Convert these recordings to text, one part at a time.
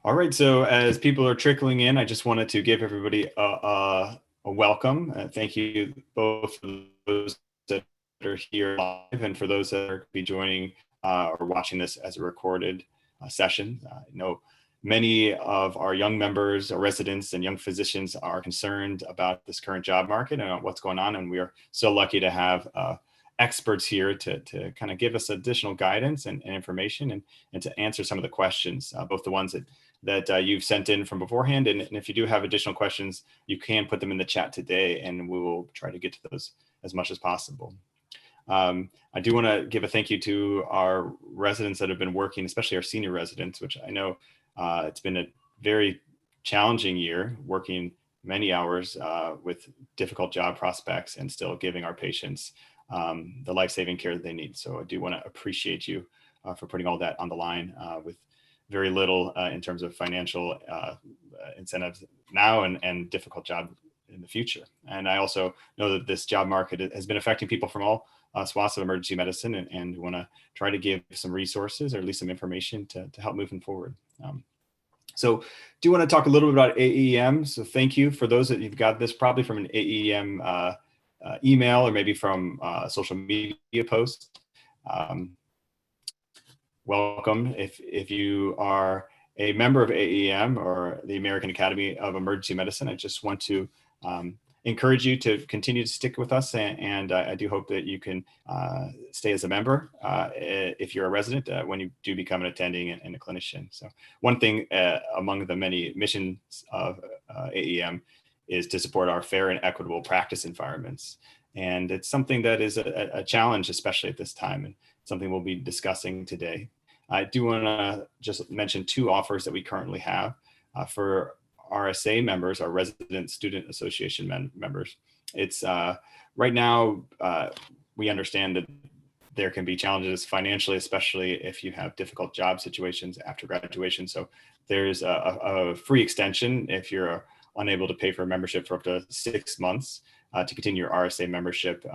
All right, so as people are trickling in, I just wanted to give everybody a welcome. Thank you both for those that are here live and for those that are be joining or watching this as a recorded session. I know many of our young members, our residents, and young physicians are concerned about this current job market and what's going on, and we are so lucky to have experts here to kind of give us additional guidance and information and to answer some of the questions, both the ones that you've sent in from beforehand. And if you do have additional questions, you can put them in the chat today and we will try to get to those as much as possible. I do want to give a thank you to our residents that have been working, especially our senior residents, which I know it's been a very challenging year, working many hours with difficult job prospects and still giving our patients the life-saving care that they need. So I do want to appreciate you for putting all that on the line with very little in terms of financial incentives now and difficult job in the future. And I also know that this job market has been affecting people from all swaths of emergency medicine and want to try to give some resources or at least some information to help moving forward. So do want to talk a little bit about AAEM. So thank you for those that you've got this probably from an AAEM email or maybe from a social media post. Welcome. If you are a member of AAEM or the American Academy of Emergency Medicine, I just want to encourage you to continue to stick with us, and I do hope that you can stay as a member if you're a resident when you do become an attending and a clinician. So one thing among the many missions of AAEM is to support our fair and equitable practice environments. And it's something that is a challenge, especially at this time, and something we'll be discussing today. I do want to just mention two offers that we currently have for RSA members, our Resident Student Association members. It's right now, we understand that there can be challenges financially, especially if you have difficult job situations after graduation. So there's a free extension if you're unable to pay for a membership for up to 6 months to continue your RSA membership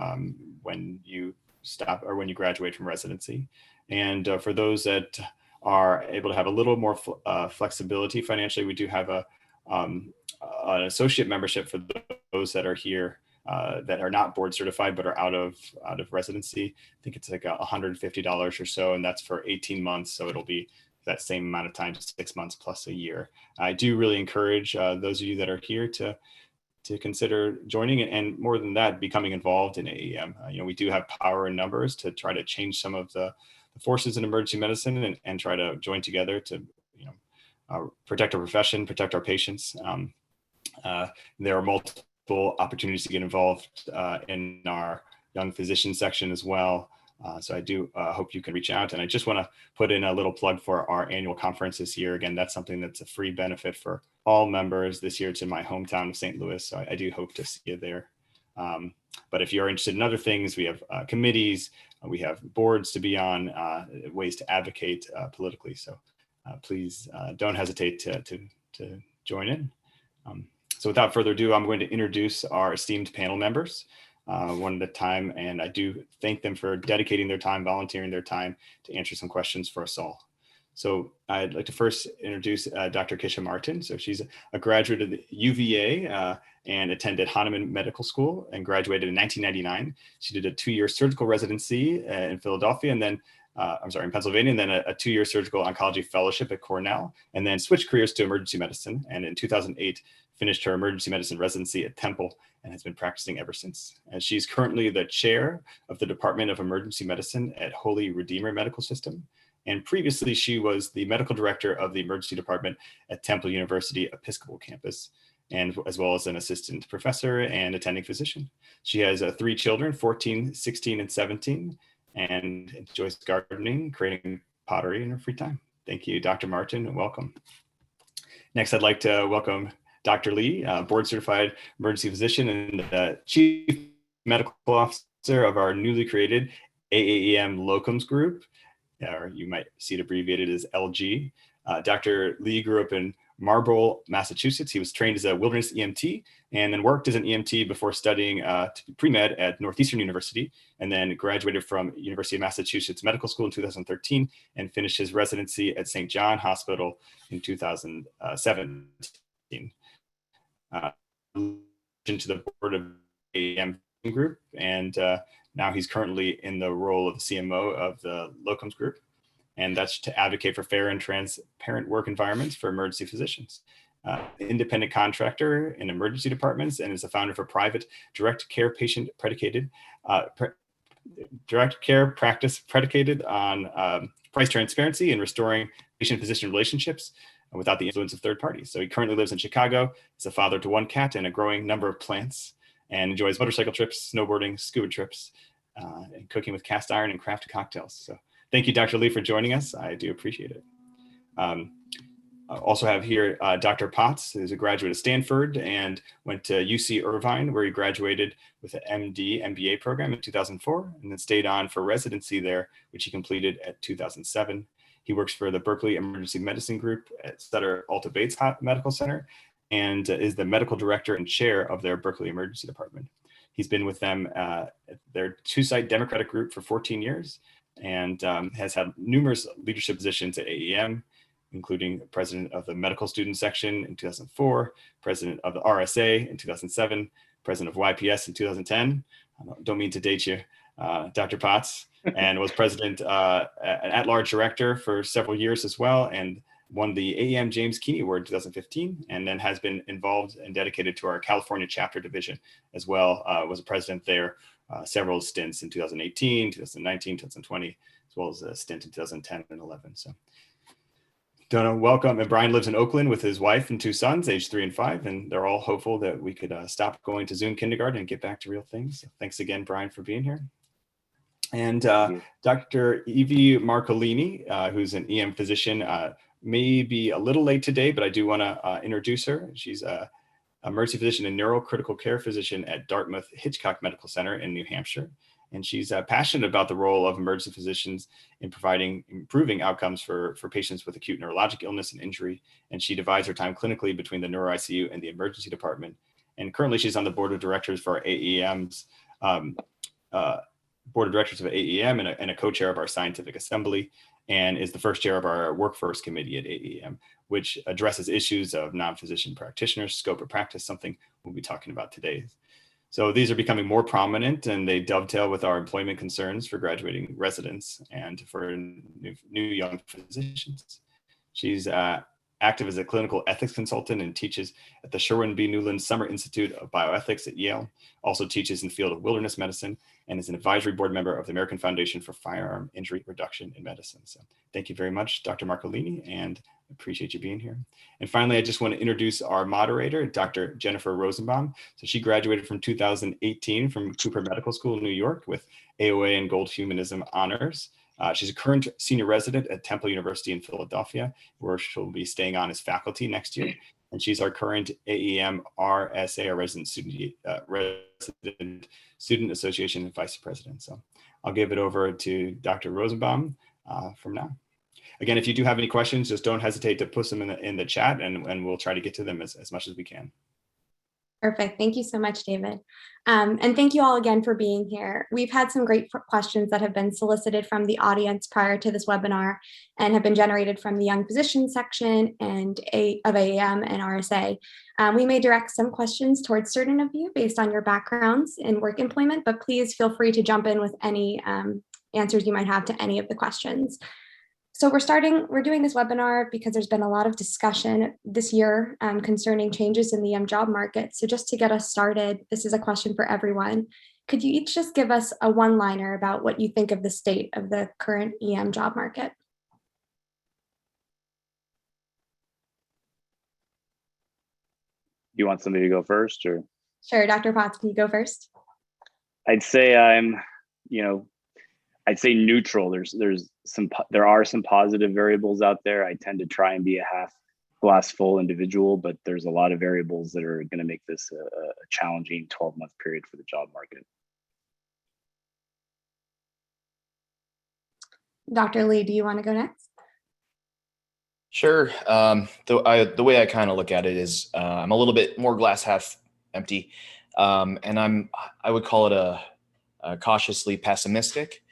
when you stop or when you graduate from residency. And for those that are able to have a little more flexibility financially, we do have an associate membership for those that are here that are not board certified but are out of residency. I think it's like $150 or so, and that's for 18 months. So it'll be that same amount of time, 6 months plus a year. I do really encourage those of you that are here to consider joining and more than that, becoming involved in AAEM. We do have power in numbers to try to change some of the forces in emergency medicine and try to join together to protect our profession, protect our patients. There are multiple opportunities to get involved in our young physician section as well. So I do hope you can reach out. And I just want to put in a little plug for our annual conference this year. Again, that's something that's a free benefit for all members this year. It's in my hometown of St. Louis. So I do hope to see you there. But if you're interested in other things, we have committees, we have boards to be on, ways to advocate politically. So please don't hesitate to join in. So without further ado, I'm going to introduce our esteemed panel members one at a time. And I do thank them for dedicating their time, volunteering their time to answer some questions for us all. So I'd like to first introduce Dr. Kisha Martin. So she's a graduate of the UVA and attended Hahnemann Medical School and graduated in 1999. She did a 2-year surgical residency in Philadelphia and then in Pennsylvania, and then a 2-year surgical oncology fellowship at Cornell, and then switched careers to emergency medicine. And in 2008, finished her emergency medicine residency at Temple and has been practicing ever since. And she's currently the chair of the Department of Emergency Medicine at Holy Redeemer Medical System. And previously, she was the medical director of the emergency department at Temple University Episcopal Campus, and as well as an assistant professor and attending physician. She has 3 children, 14, 16, and 17, and enjoys gardening, creating pottery in her free time. Thank you, Dr. Martin, and welcome. Next, I'd like to welcome Dr. Lee, board certified emergency physician and the chief medical officer of our newly created AAEM locums group, or you might see it abbreviated as LG. Dr. Lee grew up in Marlborough, Massachusetts. He was trained as a wilderness EMT and then worked as an EMT before studying pre-med at Northeastern University, and then graduated from University of Massachusetts Medical School in 2013 and finished his residency at St. John Hospital in 2017. Into the board of AAEM group, and now he's currently in the role of the CMO of the locums group, and that's to advocate for fair and transparent work environments for emergency physicians. Independent contractor in emergency departments, and is a founder for private direct care practice predicated on price transparency and restoring patient-physician relationships without the influence of third parties. So he currently lives in Chicago. He's a father to one cat and a growing number of plants, and enjoys motorcycle trips, snowboarding, scuba trips, and cooking with cast iron and craft cocktails. So thank you, Dr. Lee, for joining us. I do appreciate it. I also have here Dr. Potts, who's a graduate of Stanford and went to UC Irvine, where he graduated with an MD MBA program in 2004, and then stayed on for residency there, which he completed at 2007. He works for the Berkeley Emergency Medicine Group at Sutter Alta Bates Medical Center, and is the medical director and chair of their Berkeley Emergency Department. He's been with them at their two-site Democratic group for 14 years, and has had numerous leadership positions at AAEM, including president of the medical student section in 2004, president of the RSA in 2007, president of YPS in 2010. I don't mean to date you, Dr. Potts, and was president, an at-large director for several years as well, and won the AAEM James Keeney Award in 2015, and then has been involved and dedicated to our California chapter division as well. Was a president there several stints in 2018, 2019, 2020, as well as a stint in 2010 and 11. So Donna, welcome. And Brian lives in Oakland with his wife and two sons, age 3 and 5, and they're all hopeful that we could stop going to Zoom kindergarten and get back to real things. So thanks again, Brian, for being here. And Dr. Evie Marcolini, who's an EM physician, may be a little late today, but I do want to introduce her. She's a emergency physician and neurocritical care physician at Dartmouth Hitchcock Medical Center in New Hampshire. And she's passionate about the role of emergency physicians in improving outcomes for patients with acute neurologic illness and injury. And she divides her time clinically between the neuro ICU and the emergency department. And currently she's on the board of directors for AAEM's board of directors of AAEM and a co-chair of our scientific assembly, and is the first chair of our workforce committee at AAEM, which addresses issues of non-physician practitioners, scope of practice, something we'll be talking about today. So these are becoming more prominent, and they dovetail with our employment concerns for graduating residents and for new young physicians. She's active as a clinical ethics consultant and teaches at the Sherwin B. Newland Summer Institute of Bioethics at Yale, also teaches in the field of wilderness medicine, and is an advisory board member of the American Foundation for Firearm Injury Reduction in Medicine. So thank you very much, Dr. Marcolini, and appreciate you being here. And finally, I just want to introduce our moderator, Dr. Jennifer Rosenbaum. So she graduated from 2018 from Cooper Medical School in New York with AOA and Gold Humanism honors. She's a current senior resident at Temple University in Philadelphia, where she'll be staying on as faculty next year. And she's our current AAEM RSA, or Resident Student Association Vice President. So I'll give it over to Dr. Rosenbaum from now. Again, if you do have any questions, just don't hesitate to post them in the chat, and we'll try to get to them as much as we can. Perfect. Thank you so much, David. And thank you all again for being here. We've had some great questions that have been solicited from the audience prior to this webinar and have been generated from the Young Physicians section and of AAEM and RSA. We may direct some questions towards certain of you based on your backgrounds in work employment, but please feel free to jump in with any answers you might have to any of the questions. So we're doing this webinar because there's been a lot of discussion this year concerning changes in the job market. So just to get us started, this is a question for everyone. Could you each just give us a one-liner about what you think of the state of the current EM job market? You want somebody to go first, or? Sure, Dr. Potts, can you go first? I'd say I'd say neutral. There are some positive variables out there. I tend to try and be a half glass full individual, but there's a lot of variables that are going to make this a challenging 12-month period for the job market. Dr. Lee, do you want to go next? Sure. The way I kind of look at it is I'm a little bit more glass half empty, and I would call it a cautiously pessimistic.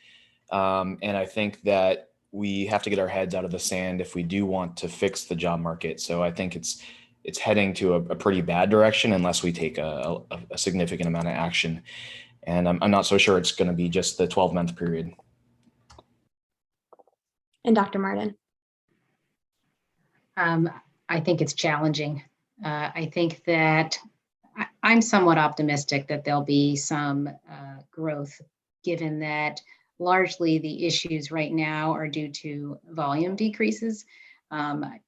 And I think that we have to get our heads out of the sand if we do want to fix the job market. So I think it's heading to a pretty bad direction unless we take a significant amount of action. And I'm not so sure it's going to be just the 12-month period. And Dr. Martin. I think it's challenging. I think that I'm somewhat optimistic that there'll be some growth, given that largely the issues right now are due to volume decreases. I'm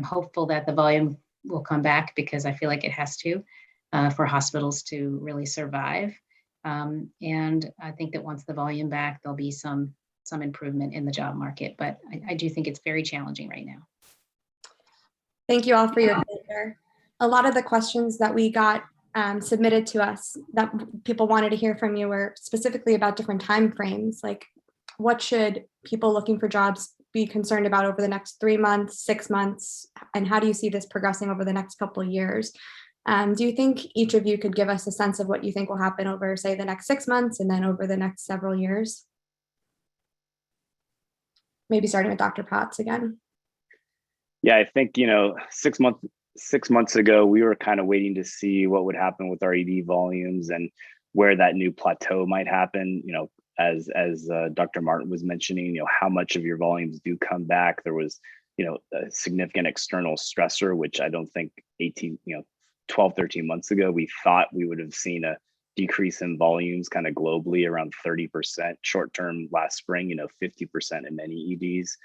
hopeful that the volume will come back because I feel like it has to for hospitals to really survive. And I think that once the volume back, there'll be some improvement in the job market. But I do think it's very challenging right now. Thank you all for your answer. A lot of the questions that we got submitted to us that people wanted to hear from you were specifically about different time frames. Like, what should people looking for jobs be concerned about over the next 3 months, 6 months, and how do you see this progressing over the next couple of years? Do you think each of you could give us a sense of what you think will happen over, say, the next 6 months and then over the next several years? Maybe starting with Dr. Potts again. Yeah, I think, 6 months ago, we were kind of waiting to see what would happen with our ED volumes and where that new plateau might happen. As Dr. Martin was mentioning, how much of your volumes do come back. There was, a significant external stressor, which I don't think 12, 13 months ago, we thought we would have seen a decrease in volumes kind of globally around 30% short term last spring, 50% in many EDs.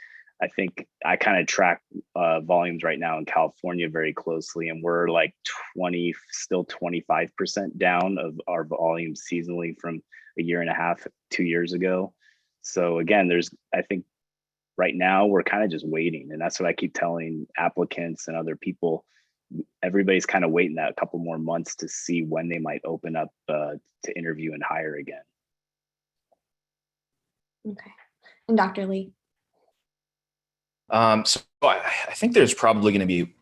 I think I kind of track volumes right now in California very closely, and we're like 25% down of our volume seasonally from a year and a half, 2 years ago. So again, I think right now we're kind of just waiting, and that's what I keep telling applicants and other people. Everybody's kind of waiting that a couple more months to see when they might open up to interview and hire again. Okay, and Dr. Lee. So I think there's probably going to be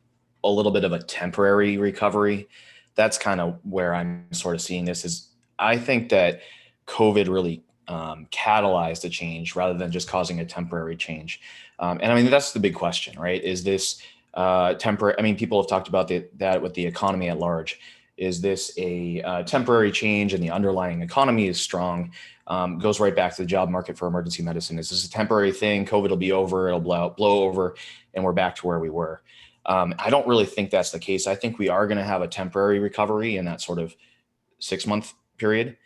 a little bit of a temporary recovery. That's kind of where I'm sort of seeing this. Is I think that COVID really catalyzed a change rather than just causing a temporary change. And I mean, that's the big question, right? Is this temporary? I mean, people have talked about that with the economy at large. Is this a temporary change and the underlying economy is strong? Goes right back to the job market for emergency medicine. Is this a temporary thing? COVID will be over, it'll blow over, and we're back to where we were. I don't really think that's the case. I think we are going to have a temporary recovery in that sort of 6-month period,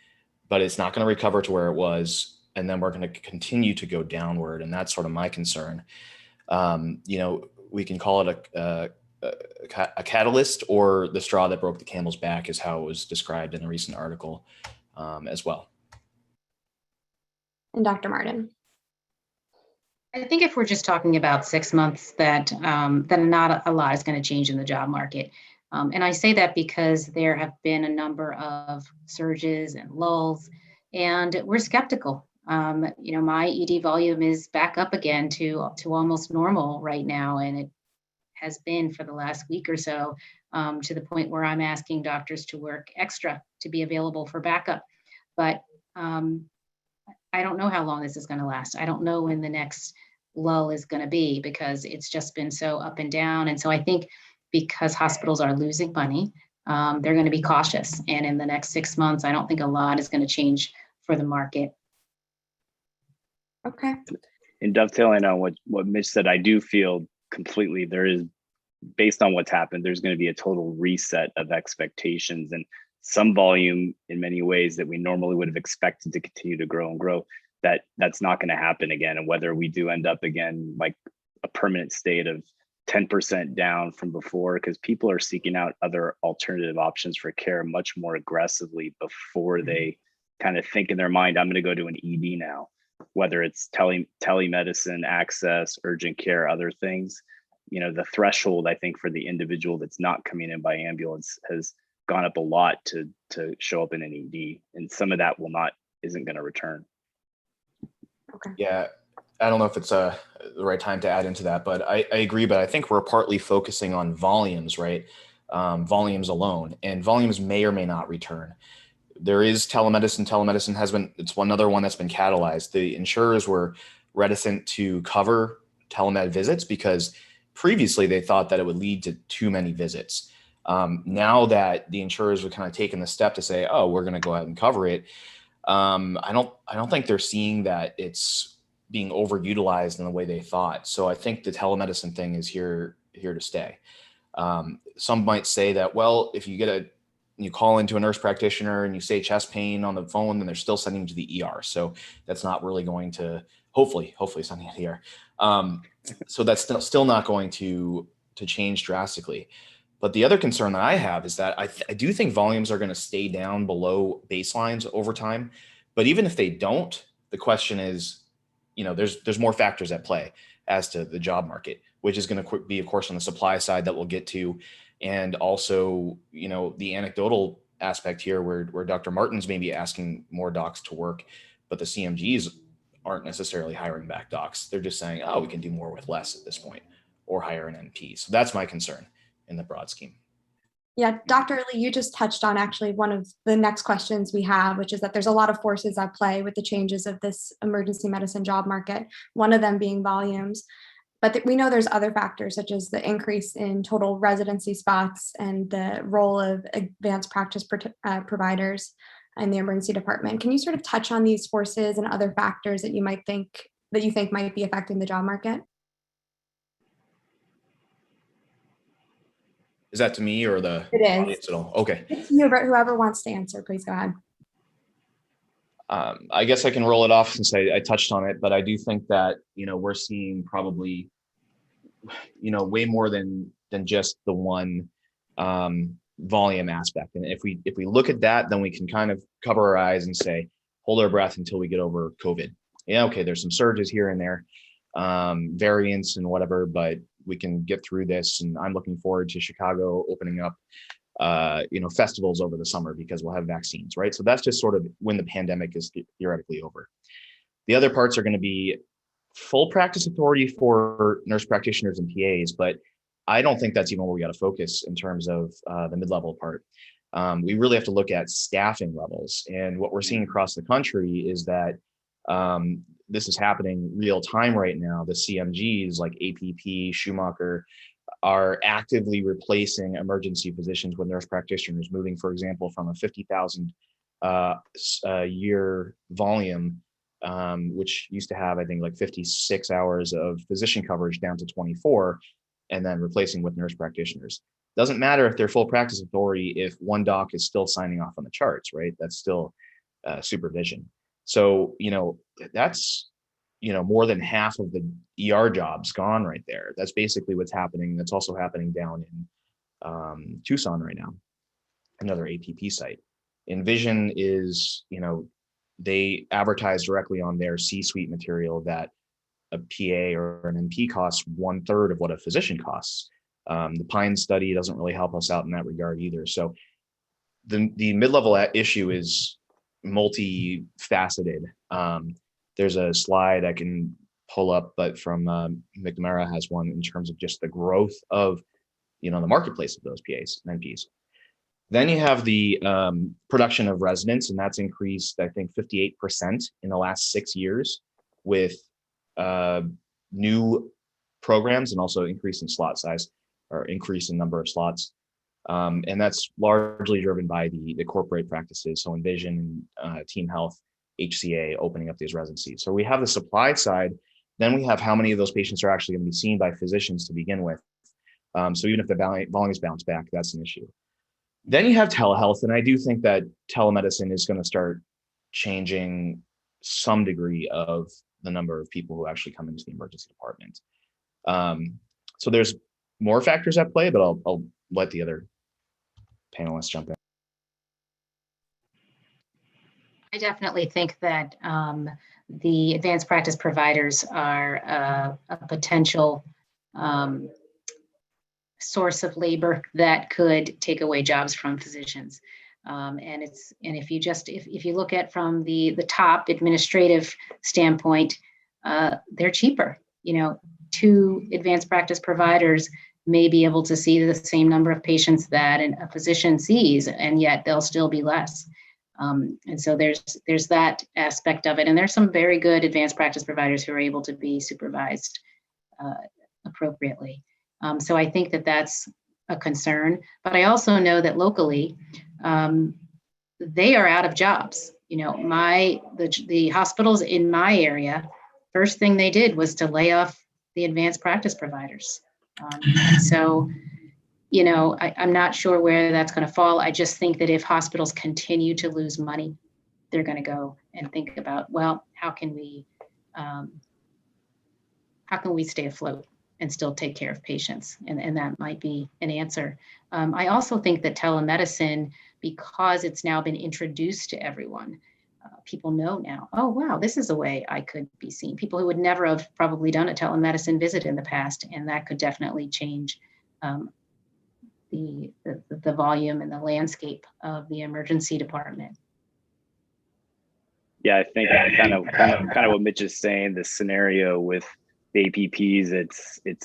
but it's not going to recover to where it was. And then we're going to continue to go downward. And that's sort of my concern. We can call it a catalyst, or the straw that broke the camel's back is how it was described in a recent article as well. And Dr. Martin. I think if we're just talking about 6 months, that not a lot is going to change in the job market. And I say that because there have been a number of surges and lulls, and we're skeptical. My ED volume is back up again to almost normal right now, and it has been for the last week or so, to the point where I'm asking doctors to work extra to be available for backup. But I don't know how long this is going to last. I don't know when the next lull is going to be, because it's just been so up and down. And so I think because hospitals are losing money, they're going to be cautious. And in the next 6 months, I don't think a lot is going to change for the market. Okay. And dovetailing on what Mitch said, I do feel completely there is, based on what's happened, there's going to be a total reset of expectations, and some volume in many ways that we normally would have expected to continue to grow and grow, that's not going to happen again. And whether we do end up again like a permanent state of 10% down from before, because people are seeking out other alternative options for care much more aggressively before they kind of think in their mind, I'm going to go to an ED now, whether it's telemedicine, access, urgent care, other things. The threshold, I think, for the individual that's not coming in by ambulance has gone up a lot to show up in an ED, and some of that isn't going to return. Okay. Yeah, I don't know if it's the right time to add into that, but I agree. But I think we're partly focusing on volumes, right? Volumes alone, and volumes may or may not return. There is telemedicine. Telemedicine has been, it's another one that's been catalyzed. The insurers were reticent to cover telemed visits because previously they thought that it would lead to too many visits. Now that the insurers are kind of taking the step to say, oh, we're going to go ahead and cover it. I don't think they're seeing that it's being overutilized in the way they thought. So I think the telemedicine thing is here to stay. Some might say that, well, if you call into a nurse practitioner and you say chest pain on the phone, then they're still sending you to the ER. So that's not really going to, hopefully sending you to the ER. So that's still not going to change drastically. But the other concern that I have is that I do think volumes are going to stay down below baselines over time. But even if they don't, the question is, there's more factors at play as to the job market, which is going to be, of course, on the supply side that we'll get to. And also, the anecdotal aspect here where Dr. Martin's maybe asking more docs to work, but the CMGs aren't necessarily hiring back docs. They're just saying, oh, we can do more with less at this point, or hire an NP. So that's my concern in the broad scheme. Yeah, Dr. Lee, you just touched on actually one of the next questions we have, which is that there's a lot of forces at play with the changes of this emergency medicine job market, one of them being volumes. But we know there's other factors such as the increase in total residency spots and the role of advanced practice providers in the emergency department. Can you sort of touch on these forces and other factors that you think might be affecting the job market? Is that to me or the audience at all? Okay. It's you, whoever wants to answer, please go ahead. I guess I can roll it off since I touched on it, but I do think that, we're seeing probably, way more than just the one volume aspect. And if we look at that, then we can kind of cover our eyes and say, hold our breath until we get over COVID. Yeah, okay, there's some surges here and there, variants and whatever, but we can get through this. And I'm looking forward to Chicago opening up festivals over the summer because we'll have vaccines, right? So that's just sort of when the pandemic is theoretically over. The other parts are going to be full practice authority for nurse practitioners and PAs, but I don't think that's even where we got to focus in terms of the mid-level part. We really have to look at staffing levels. And what we're seeing across the country is that this is happening real time right now. The CMGs like APP, Schumacher, are actively replacing emergency physicians with nurse practitioners, moving, for example, from a 50,000 year volume, which used to have, I think, like 56 hours of physician coverage down to 24, and then replacing with nurse practitioners. Doesn't matter if they're full practice authority if one doc is still signing off on the charts, right? That's still supervision. So, that's, more than half of the ER jobs gone right there. That's basically what's happening. That's also happening down in Tucson right now, another APP site. Envision is, they advertise directly on their C-suite material that a PA or an NP costs 1/3 of what a physician costs. The Pine study doesn't really help us out in that regard either. So the mid-level issue is multifaceted. There's a slide I can pull up, but from McNamara has one in terms of just the growth of, the marketplace of those PAs and NPs. Then you have the production of residents, and that's increased, I think, 58% in the last 6 years with new programs and also increase in slot size or increase in number of slots. And that's largely driven by the corporate practices. So Envision, Team Health, HCA opening up these residencies. So we have the supply side. Then we have how many of those patients are actually going to be seen by physicians to begin with. So even if the volumes bounce back, that's an issue. Then you have telehealth. And I do think that telemedicine is going to start changing some degree of the number of people who actually come into the emergency department. So there's more factors at play, but I'll let the other panelists jump in. I definitely think that the advanced practice providers are a potential source of labor that could take away jobs from physicians. And if you look at from the top administrative standpoint, they're cheaper. You know, 2 advanced practice providers may be able to see the same number of patients that a physician sees, and yet they'll still be less. And so there's that aspect of it. And there's some very good advanced practice providers who are able to be supervised appropriately. So I think that that's a concern. But I also know that locally, they are out of jobs. You know, the hospitals in my area, first thing they did was to lay off the advanced practice providers. And so, you know, I'm not sure where that's going to fall. I just think that if hospitals continue to lose money, they're going to go and think about, well, how can we stay afloat and still take care of patients? And that might be an answer. I also think that telemedicine, because it's now been introduced to everyone, people know now, oh, wow, this is a way I could be seen. People who would never have probably done a telemedicine visit in the past, and that could definitely change the volume and the landscape of the emergency department. Yeah, I think kind of what Mitch is saying. The scenario with the APPs, it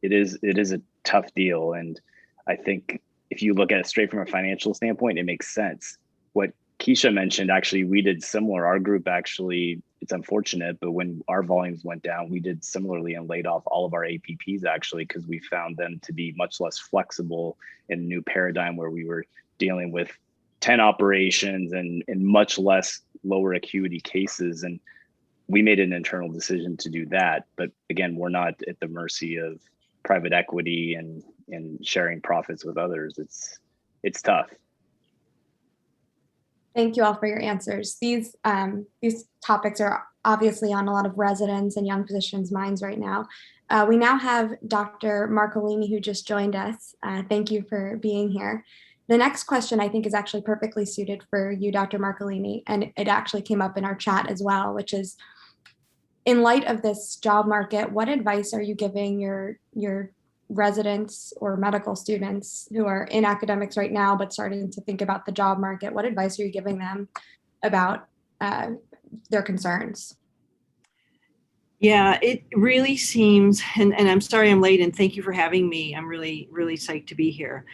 is a tough deal, and I think if you look at it straight from a financial standpoint, it makes sense. What Keisha mentioned, actually, we did similar. Our group actually, it's unfortunate, but when our volumes went down, we did similarly and laid off all of our APPs actually, because we found them to be much less flexible in a new paradigm where we were dealing with 10 operations and much less lower acuity cases. And we made an internal decision to do that. But again, we're not at the mercy of private equity and sharing profits with others. It's tough. Thank you all for your answers. These topics are obviously on a lot of residents and young physicians' minds right now. We now have Dr. Marcolini, who just joined us. Thank you for being here. The next question I think is actually perfectly suited for you, Dr. Marcolini, and it actually came up in our chat as well, which is, in light of this job market, what advice are you giving your residents or medical students who are in academics right now but starting to think about the job market? What advice are you giving them about their concerns? Yeah, it really seems, and I'm sorry I'm late, and thank you for having me. I'm really, really psyched to be here.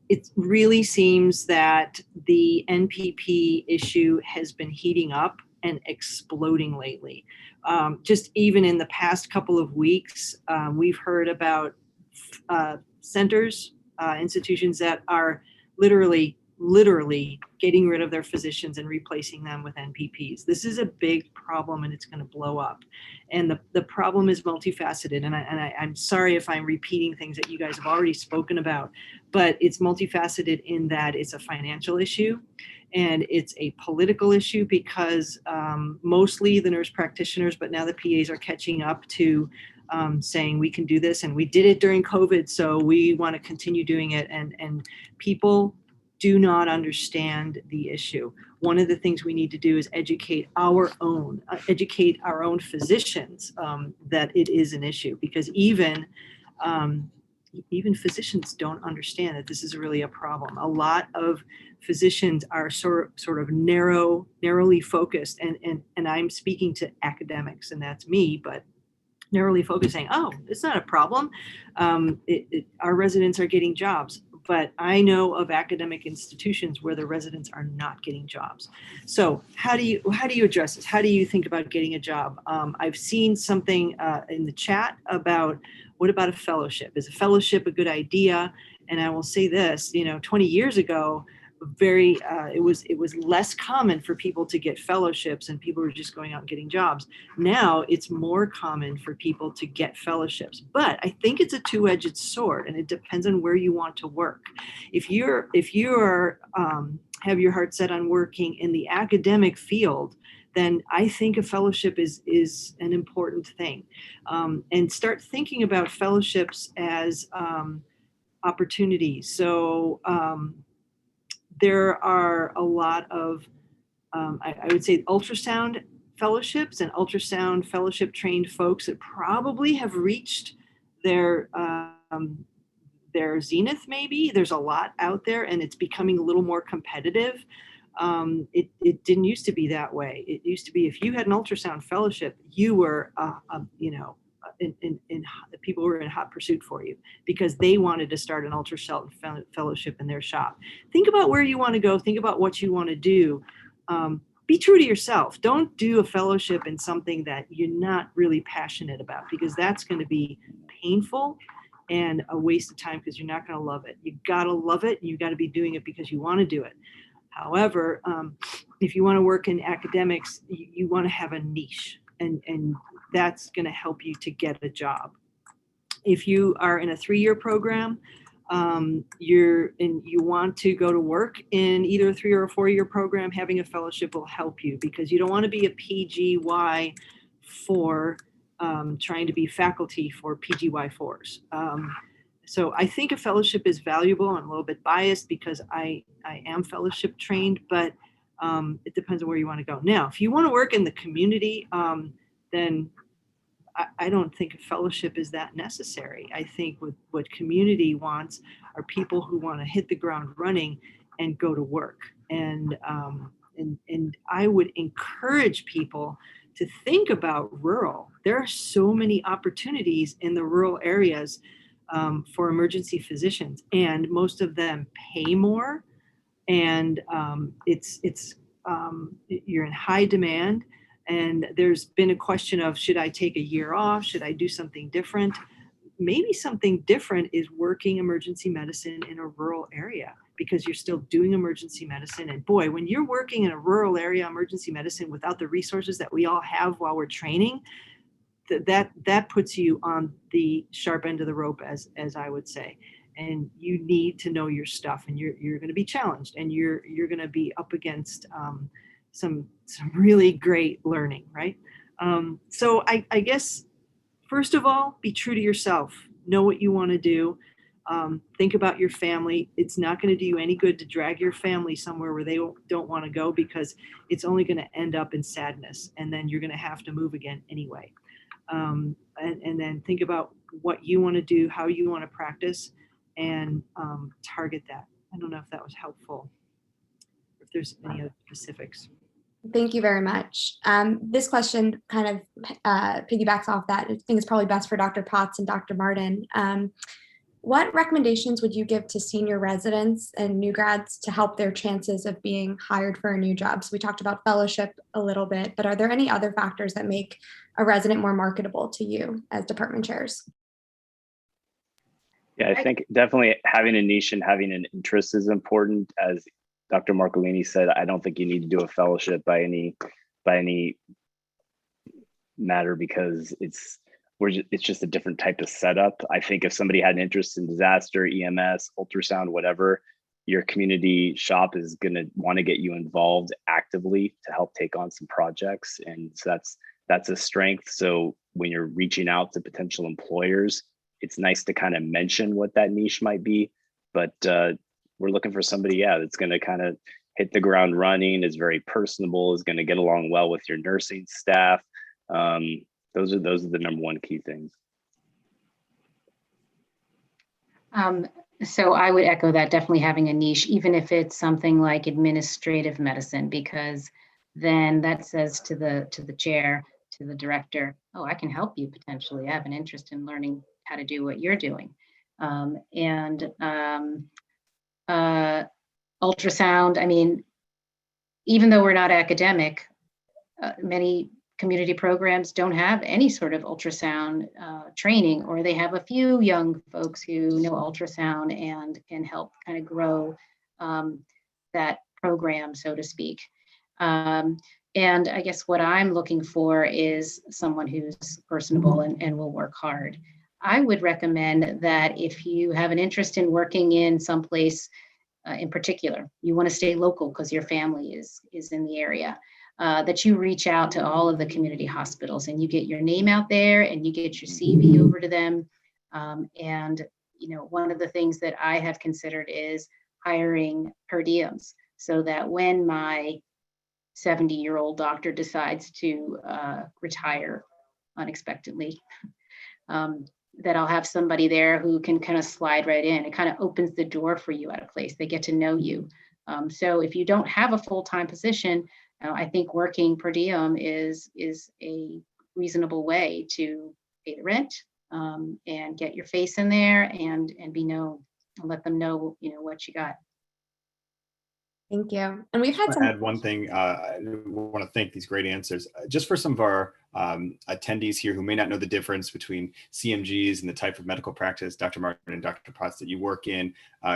It really seems that the NPP issue has been heating up and exploding lately. Just even in the past couple of weeks, we've heard about centers, institutions that are literally getting rid of their physicians and replacing them with NPPs. This is a big problem, and it's going to blow up. And the problem is multifaceted. And I'm sorry if I'm repeating things that you guys have already spoken about, but it's multifaceted in that it's a financial issue and it's a political issue, because mostly the nurse practitioners, but now the PAs are catching up to saying we can do this, and we did it during COVID, so we want to continue doing it. And people do not understand the issue. One of the things we need to do is educate our own physicians that it is an issue, because even physicians don't understand that this is really a problem. A lot of physicians are sort of narrowly focused, and I'm speaking to academics, and that's me, but narrowly focusing, oh, it's not a problem. Our residents are getting jobs. But I know of academic institutions where the residents are not getting jobs. So how do you address this? How do you think about getting a job? I've seen something in the chat about, what about a fellowship? Is a fellowship a good idea? And I will say this, 20 years ago, it was less common for people to get fellowships, and people were just going out and getting jobs. Now it's more common for people to get fellowships, but I think it's a two-edged sword, and it depends on where you want to work. If you're have your heart set on working in the academic field, then I think a fellowship is an important thing, and start thinking about fellowships as opportunities. So there are a lot of, I would say, ultrasound fellowships and ultrasound fellowship trained folks that probably have reached their zenith maybe. There's a lot out there, and it's becoming a little more competitive. It didn't used to be that way. It used to be if you had an ultrasound fellowship, you were, people were in hot pursuit for you because they wanted to start an ultrasound fellowship in their shop. Think about where you want to go. Think about what you want to do. Be true to yourself. Don't do a fellowship in something that you're not really passionate about, because that's going to be painful and a waste of time because you're not going to love it. You got to love it, and you got to be doing it because you want to do it. However, if you want to work in academics, you want to have a niche, and that's going to help you to get a job. If you are in a 3-year program, you want to go to work in either a 3 or a 4-year program, having a fellowship will help you, because you don't want to be a PGY for trying to be faculty for PGY4s. So I think a fellowship is valuable. I'm a little bit biased because I am fellowship trained, but it depends on where you want to go. Now, if you want to work in the community, then I don't think a fellowship is that necessary. I think what community wants are people who want to hit the ground running and go to work. And I would encourage people to think about rural. There are so many opportunities in the rural areas for emergency physicians, and most of them pay more, and you're in high demand. And there's been a question of, should I take a year off? Should I do something different? Maybe something different is working emergency medicine in a rural area, because you're still doing emergency medicine. And boy, when you're working in a rural area emergency medicine without the resources that we all have while we're training, that puts you on the sharp end of the rope, as I would say. And you need to know your stuff, and you're going to be challenged, and you're going to be up against some really great learning, right? So I guess, first of all, be true to yourself. Know what you want to do. Think about your family. It's not going to do you any good to drag your family somewhere where they don't want to go, because it's only going to end up in sadness, and then you're going to have to move again anyway. And then think about what you want to do, how you want to practice, and target that. I don't know if that was helpful, if there's any other specifics. Thank you very much. This question kind of piggybacks off that. I think it's probably best for Dr. Potts and Dr. Martin. What recommendations would you give to senior residents and new grads to help their chances of being hired for a new job? So we talked about fellowship a little bit, but are there any other factors that make a resident more marketable to you as department chairs? Yeah, I think definitely having a niche and having an interest is important. As Dr. Marcolini said, I don't think you need to do a fellowship by any matter, because it's just a different type of setup. I think if somebody had an interest in disaster, EMS, ultrasound, whatever, your community shop is going to want to get you involved actively to help take on some projects. And so that's a strength. So when you're reaching out to potential employers, it's nice to kind of mention what that niche might be. But we're looking for somebody, that's going to kind of hit the ground running, is very personable, is going to get along well with your nursing staff. Those are the number one key things. So I would echo that, definitely having a niche, even if it's something like administrative medicine, because then that says to the chair, to the director, oh, I can help you potentially. I have an interest in learning how to do what you're doing. Ultrasound, I mean, even though we're not academic, many community programs don't have any sort of ultrasound training, or they have a few young folks who know ultrasound and can help kind of grow that program, so to speak. And I guess what I'm looking for is someone who's personable and will work hard. I would recommend that if you have an interest in working in some place in particular, you want to stay local because your family is in the area, that you reach out to all of the community hospitals and you get your name out there and you get your CV over to them. And one of the things that I have considered is hiring per diems, so that when my 70-year-old doctor decides to retire unexpectedly, that I'll have somebody there who can kind of slide right in. It kind of opens the door for you at a place. They get to know you. So if you don't have a full-time position, I think working per diem is a reasonable way to pay the rent, and get your face in there and be known, and let them know, what you got. Thank you. And we've had To some. add one thing, I want to thank these great answers. Just for some of our attendees here who may not know the difference between CMGs and the type of medical practice, Dr. Martin and Dr. Potts, that you work in,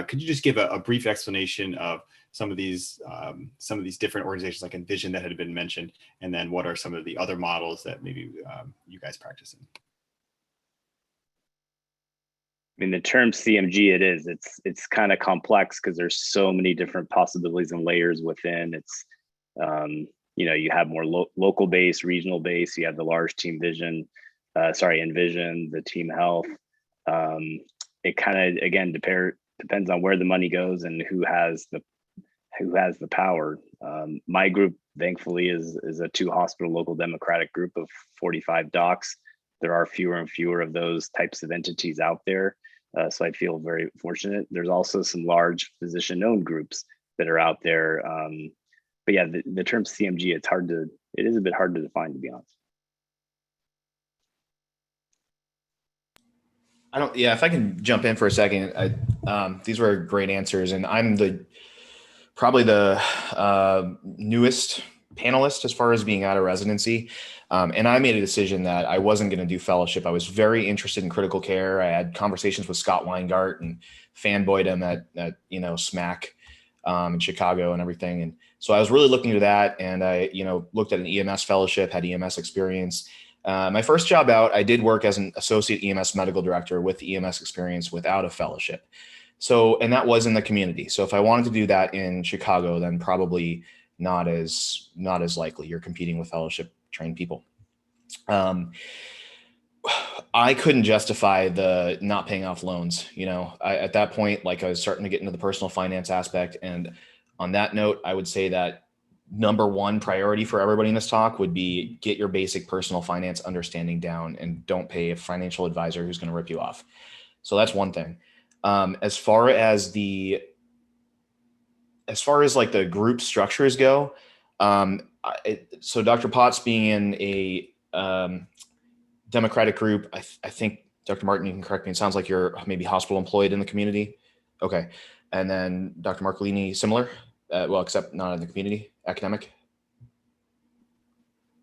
could you just give a brief explanation of some of these different organizations like Envision that had been mentioned, and then what are some of the other models that maybe you guys practice in? I mean, the term CMG, it's kind of complex because there's so many different possibilities and layers within. It's, you have more local base, regional base. You have the large team Envision, the team health. It kind of, again, depends on where the money goes and who has the power. My group, thankfully, is a 2-hospital local democratic group of 45 docs. There are fewer and fewer of those types of entities out there. So I feel very fortunate. There's also some large physician-owned groups that are out there. But yeah, the term CMG, it is a bit hard to define, to be honest. If I can jump in for a second, these were great answers, and I'm probably the newest panelist as far as being out of residency. And I made a decision that I wasn't going to do fellowship. I was very interested in critical care. I had conversations with Scott Weingart and fanboyed him at SMAC in Chicago and everything. And so I was really looking into that. And I, looked at an EMS fellowship, had EMS experience. My first job out, I did work as an associate EMS medical director with EMS experience without a fellowship. So, and that was in the community. So if I wanted to do that in Chicago, then probably not as likely. You're competing with fellowship trained people. I couldn't justify the not paying off loans. At that point, I was starting to get into the personal finance aspect. And on that note, I would say that number one priority for everybody in this talk would be get your basic personal finance understanding down and don't pay a financial advisor who's going to rip you off. So that's one thing. As far as the group structures go, so Dr. Potts being in a Democratic group, I think, Dr. Martin, you can correct me, it sounds like you're maybe hospital employed in the community. Okay. And then Dr. Marcolini, similar, except not in the community, academic.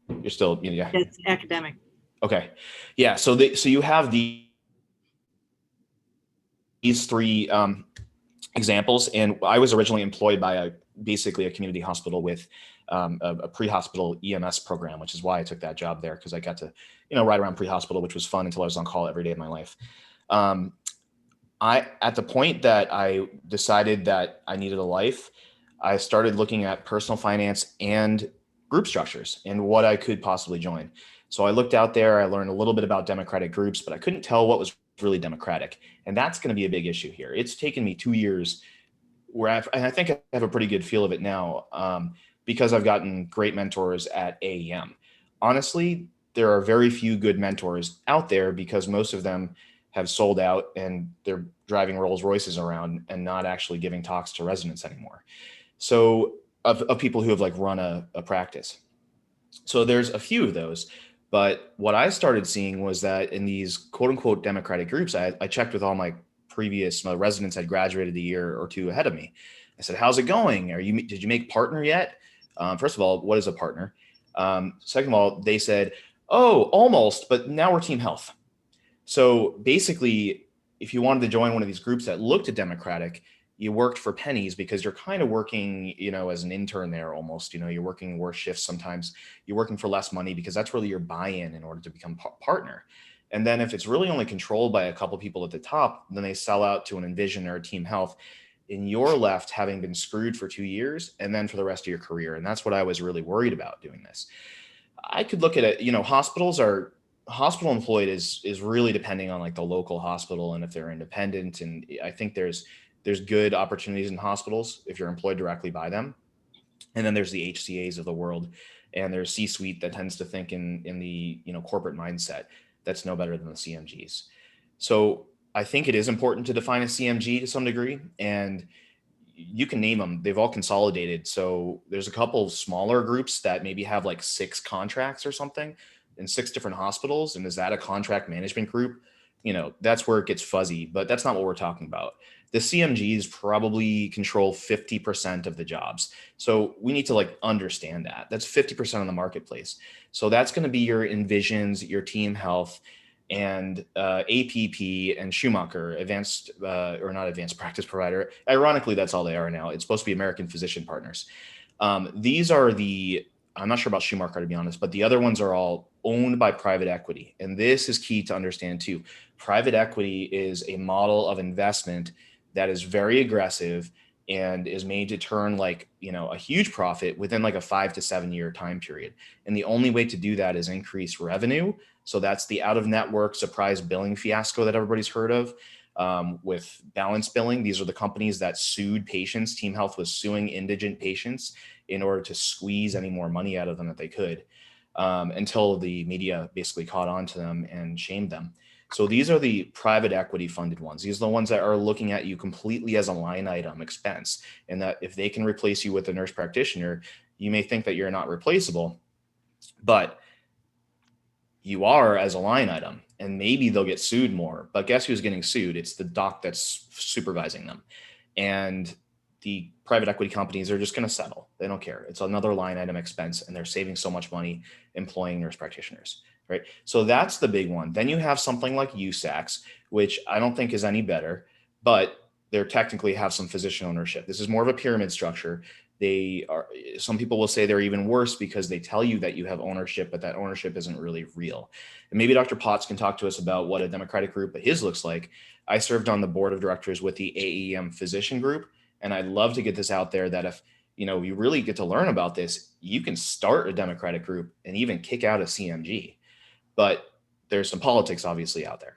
You're still, yeah. It's academic. Okay. Yeah. So you have these three examples, and I was originally employed by basically a community hospital with a pre-hospital EMS program, which is why I took that job there, because I got to ride around pre-hospital, which was fun until I was on call every day of my life. At the point that I decided that I needed a life, I started looking at personal finance and group structures and what I could possibly join. So I looked out there, I learned a little bit about democratic groups, but I couldn't tell what was really democratic. And that's going to be a big issue here. It's taken me 2 years and I think I have a pretty good feel of it now, because I've gotten great mentors at AAEM. Honestly, there are very few good mentors out there because most of them have sold out and they're driving Rolls Royces around and not actually giving talks to residents anymore. So of people who have run a practice. So there's a few of those. But what I started seeing was that in these quote unquote democratic groups, I checked with all my residents had graduated a year or two ahead of me. I said, how's it going? Did you make partner yet? First of all, what is a partner? Second of all, they said, oh, almost, but now we're team health. So basically, if you wanted to join one of these groups that looked at democratic, you worked for pennies because you're kind of working, as an intern there almost, you're working worse shifts sometimes. You're working for less money because that's really your buy-in in order to become partner. And then if it's really only controlled by a couple of people at the top, then they sell out to an Envision or a Team Health, and you're left having been screwed for 2 years and then for the rest of your career. And that's what I was really worried about doing this. I could look at it, hospital employed is really depending on the local hospital and if they're independent. And I think there's good opportunities in hospitals if you're employed directly by them. And then there's the HCAs of the world, and there's C-suite that tends to think in the corporate mindset. That's no better than the CMGs. So I think it is important to define a CMG to some degree. And you can name them. They've all consolidated. So there's a couple smaller groups that maybe have like 6 contracts or something in 6 different hospitals. And is that a contract management group? That's where it gets fuzzy, but that's not what we're talking about. The CMGs probably control 50% of the jobs. So we need to like understand that. That's 50% of the marketplace. So that's going to be your Envisions, your Team Health, and APP and Schumacher, advanced or not advanced practice provider. Ironically, that's all they are now. It's supposed to be American Physician Partners. These are I'm not sure about Schumacher, to be honest, but the other ones are all owned by private equity. And this is key to understand too. Private equity is a model of investment that is very aggressive and is made to turn a huge profit within like a 5 to 7 year time period. And the only way to do that is increase revenue. So that's the out of network surprise billing fiasco that everybody's heard of. With balance billing, these are the companies that sued patients. Team Health was suing indigent patients in order to squeeze any more money out of them that they could, until the media basically caught on to them and shamed them. So these are the private equity funded ones. These are the ones that are looking at you completely as a line item expense. And that if they can replace you with a nurse practitioner, you may think that you're not replaceable, but you are as a line item, and maybe they'll get sued more. But guess who's getting sued? It's the doc that's supervising them. And the private equity companies are just going to settle. They don't care. It's another line item expense, and they're saving so much money employing nurse practitioners, right? So that's the big one. Then you have something like USACs, which I don't think is any better, but they technically have some physician ownership. This is more of a pyramid structure. Some people will say they're even worse because they tell you that you have ownership, but that ownership isn't really real. And maybe Dr. Potts can talk to us about what a democratic group of his looks like. I served on the board of directors with the AAEM physician group, and I'd love to get this out there that if you really get to learn about this, you can start a democratic group and even kick out a CMG. But there's some politics obviously out there.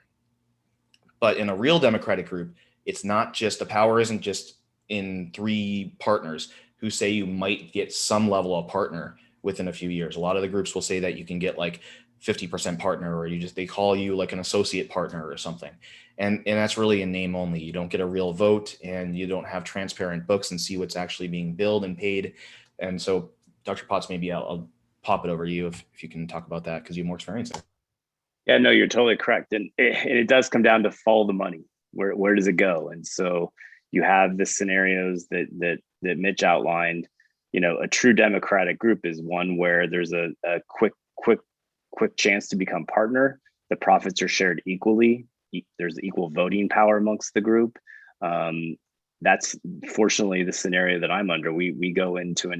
But in a real democratic group, it's not just, the power isn't just in 3 partners who say you might get some level of partner within a few years. A lot of the groups will say that you can get like 50% partner, or they call you like an associate partner or something. And that's really a name only. You don't get a real vote, and you don't have transparent books and see what's actually being billed and paid. And so Dr. Potts, maybe I'll pop it over to you if you can talk about that, because you have more experience there. Yeah, no, you're totally correct. And it does come down to follow the money. Where does it go? And so you have the scenarios that Mitch outlined. A true democratic group is one where there's a quick chance to become partner. The profits are shared equally. There's equal voting power amongst the group. That's fortunately the scenario that I'm under. We go into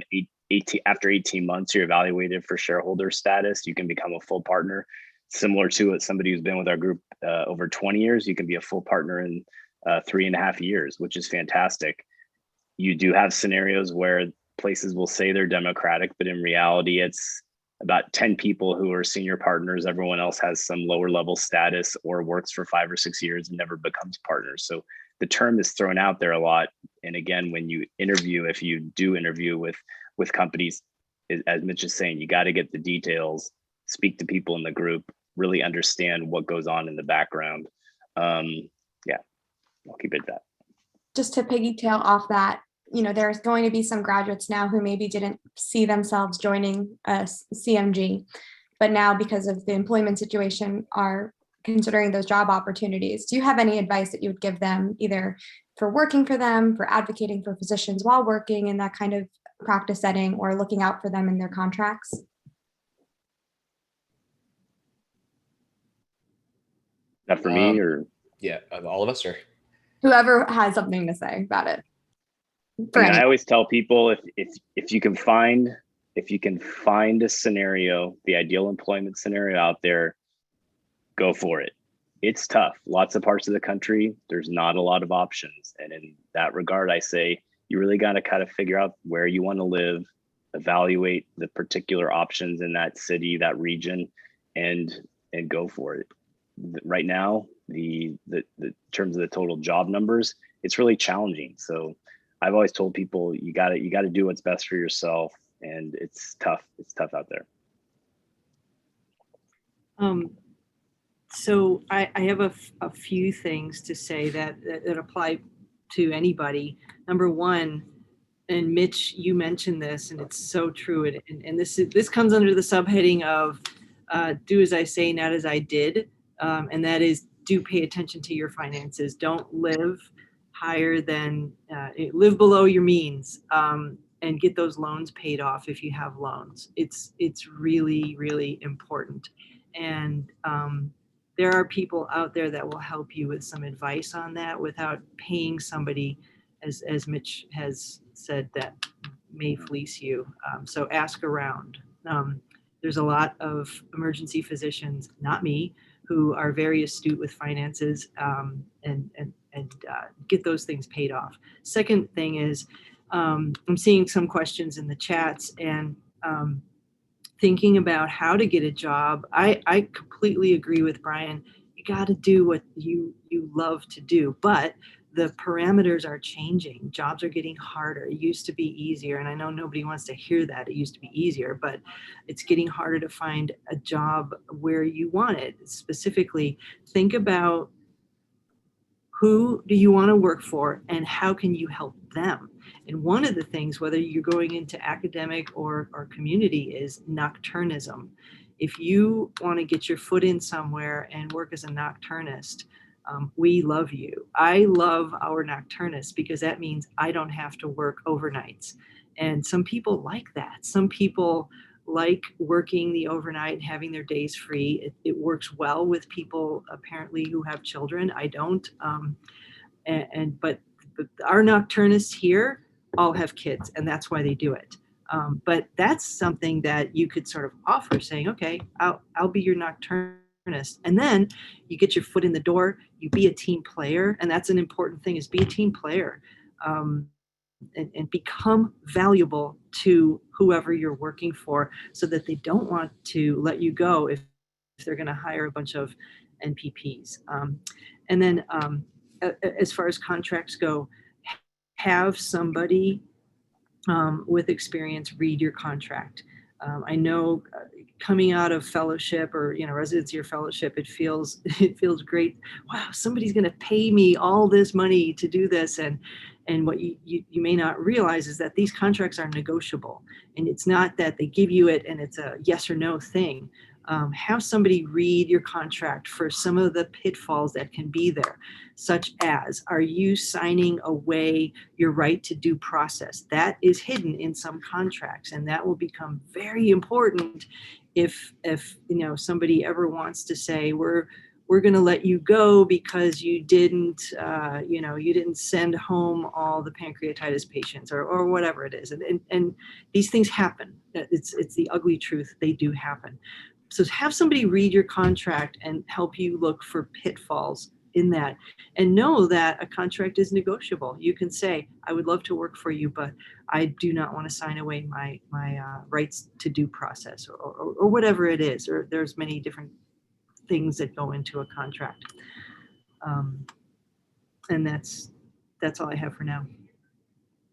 after 18 months, you're evaluated for shareholder status. You can become a full partner. Similar to somebody who's been with our group over 20 years, you can be a full partner in 3.5 years, which is fantastic. You do have scenarios where places will say they're democratic, but in reality, it's about 10 people who are senior partners. Everyone else has some lower level status or works for 5 or 6 years and never becomes partners. So the term is thrown out there a lot. And again, when you interview, if you do interview with companies, as Mitch is saying, you got to get the details, speak to people in the group, really understand what goes on in the background. Yeah, I'll keep it at that. Just to piggytail off that, there's going to be some graduates now who maybe didn't see themselves joining a CMG, but now because of the employment situation are considering those job opportunities. Do you have any advice that you would give them, either for working for them, for advocating for physicians while working in that kind of practice setting, or looking out for them in their contracts? Not for me, or yeah, all of us, or whoever has something to say about it. I always tell people if you can find a scenario, the ideal employment scenario out there, go for it. It's tough. Lots of parts of the country, there's not a lot of options. And in that regard, I say you really got to kind of figure out where you want to live, evaluate the particular options in that city, that region, and go for it. Right now, the terms of the total job numbers, it's really challenging. So I've always told people you got to do what's best for yourself, and it's tough. It's tough out there. So I have a few things to say that apply to anybody. Number one, and Mitch, you mentioned this, and it's so true. And this comes under the subheading of do as I say, not as I did. And that is, do pay attention to your finances. Don't live higher than, live below your means, and get those loans paid off if you have loans. It's really, really important. And there are people out there that will help you with some advice on that without paying somebody, as Mitch has said, that may fleece you. So ask around. There's a lot of emergency physicians, not me, who are very astute with finances, and get those things paid off. Second thing is, I'm seeing some questions in the chats, and thinking about how to get a job. I completely agree with Brian. You got to do what you love to do, but the parameters are changing. Jobs are getting harder. It used to be easier. And I know nobody wants to hear that. It used to be easier, but it's getting harder to find a job where you want it. Specifically, think about who do you want to work for and how can you help them? And one of the things, whether you're going into academic or community, is nocturnism. If you want to get your foot in somewhere and work as a nocturnist, we love you. I love our nocturnists because that means I don't have to work overnights. And some people like that. Some people like working the overnight and having their days free. It works well with people apparently who have children. I don't. But our nocturnists here all have kids, and that's why they do it. But that's something that you could sort of offer, saying, okay, I'll be your nocturnist. And then you get your foot in the door, you be a team player. And that's an important thing, is be a team player, and become valuable to whoever you're working for, so that they don't want to let you go if they're going to hire a bunch of NPPs. And then as far as contracts go, have somebody with experience read your contract. I know coming out of fellowship or residency or fellowship, it feels great. Wow, somebody's going to pay me all this money to do this, and what you may not realize is that these contracts are negotiable, and it's not that they give you it and it's a yes or no thing. Have somebody read your contract for some of the pitfalls that can be there, such as, are you signing away your right to due process? That is hidden in some contracts, and that will become very important if somebody ever wants to say, we're going to let you go because you didn't send home all the pancreatitis patients or whatever it is. And these things happen. It's the ugly truth. They do happen. So have somebody read your contract and help you look for pitfalls in that, and know that a contract is negotiable. You can say, I would love to work for you, but I do not want to sign away my rights to due process, or whatever it is. Or there's many different things that go into a contract. And that's all I have for now.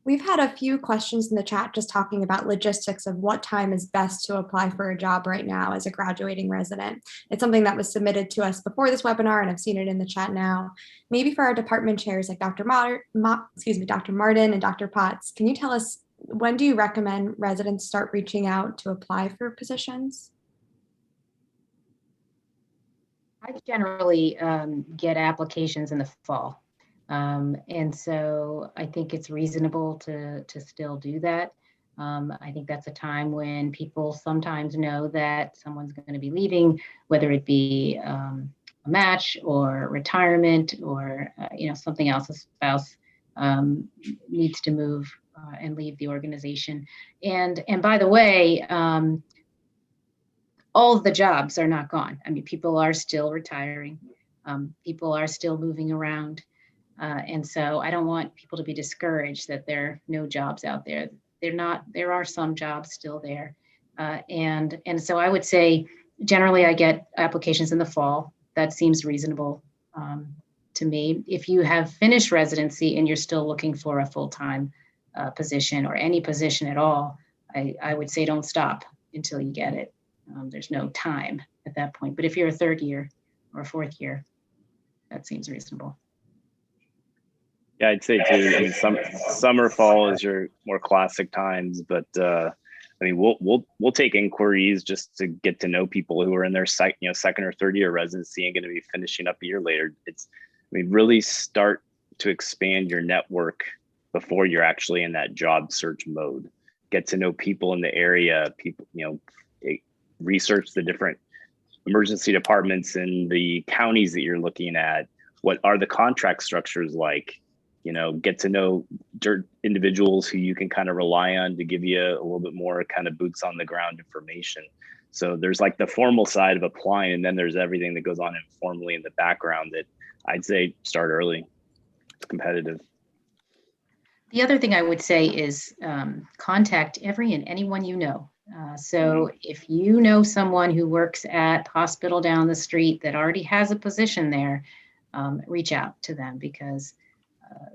We've had a few questions in the chat just talking about logistics of what time is best to apply for a job right now as a graduating resident. It's something that was submitted to us before this webinar, and I've seen it in the chat now. Maybe for our department chairs like Dr. Martin and Dr. Potts, can you tell us, when do you recommend residents start reaching out to apply for positions? I generally get applications in the fall. And so I think it's reasonable to still do that. I think that's a time when people sometimes know that someone's going to be leaving, whether it be a match or retirement or something else. A spouse needs to move and leave the organization. And by the way, all of the jobs are not gone. I mean, people are still retiring. People are still moving around. And so I don't want people to be discouraged that there are no jobs out there. They're not. There are some jobs still there. And so I would say generally I get applications in the fall. That seems reasonable to me. If you have finished residency and you're still looking for a full-time position or any position at all, I would say don't stop until you get it. There's no time at that point. But if you're a third year or a fourth year, that seems reasonable. Yeah, I'd say too. I mean, summer, fall is your more classic times, but I mean, we'll take inquiries just to get to know people who are in their second or third year residency and going to be finishing up a year later. I mean, really start to expand your network before you're actually in that job search mode. Get to know people in the area. People, research the different emergency departments in the counties that you're looking at. What are the contract structures like? Get to know individuals who you can kind of rely on to give you a little bit more kind of boots on the ground information. So there's like the formal side of applying, and then there's everything that goes on informally in the background that I'd say start early. It's competitive. The other thing I would say is contact every and anyone you know. So if you know someone who works at hospital down the street that already has a position there, reach out to them, because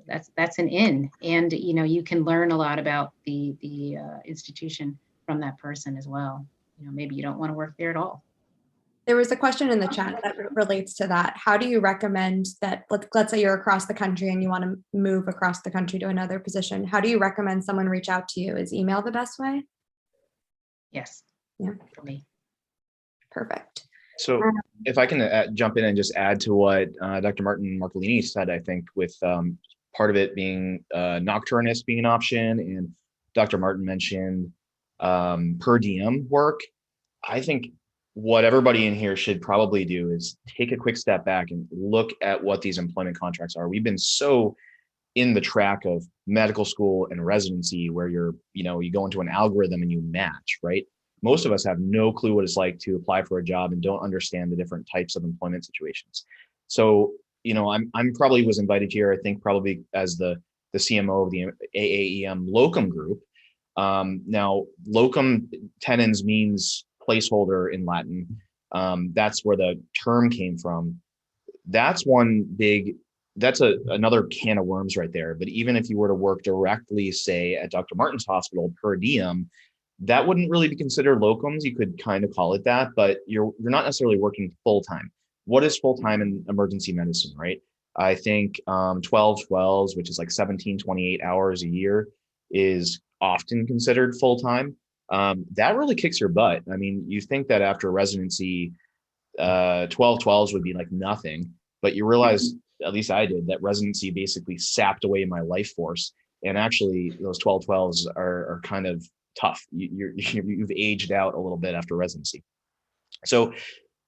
that's an in, and you can learn a lot about the institution from that person as well. Maybe you don't want to work there at all. There was a question in the chat that relates to that. How do you recommend that, let's say you're across the country and you want to move across the country to another position, how do you recommend someone reach out to you? Is email the best way? Yes. Yeah. For me. Perfect. So if I can jump in and just add to what Dr. Martin Marcolini said, I think with part of it being nocturnist being an option, and Dr. Martin mentioned per diem work, I think what everybody in here should probably do is take a quick step back and look at what these employment contracts are. We've been so in the track of medical school and residency where you go into an algorithm and you match, right? Most of us have no clue what it's like to apply for a job and don't understand the different types of employment situations. So, I'm probably was invited here, I think probably as the CMO of the AAEM locum group. Now, locum tenens means placeholder in Latin. That's where the term came from. That's another can of worms right there. But even if you were to work directly, say at Dr. Martin's hospital per diem, that wouldn't really be considered locums. You could kind of call it that, but you're not necessarily working full time. What is full time in emergency medicine, right? I think 12/12s, which is like 17, 28 hours a year, is often considered full time. That really kicks your butt. I mean, you think that after residency, 12/12s would be like nothing, but you realize, at least I did, that residency basically sapped away my life force. And actually those 12/12s are kind of tough. You've aged out a little bit after residency. So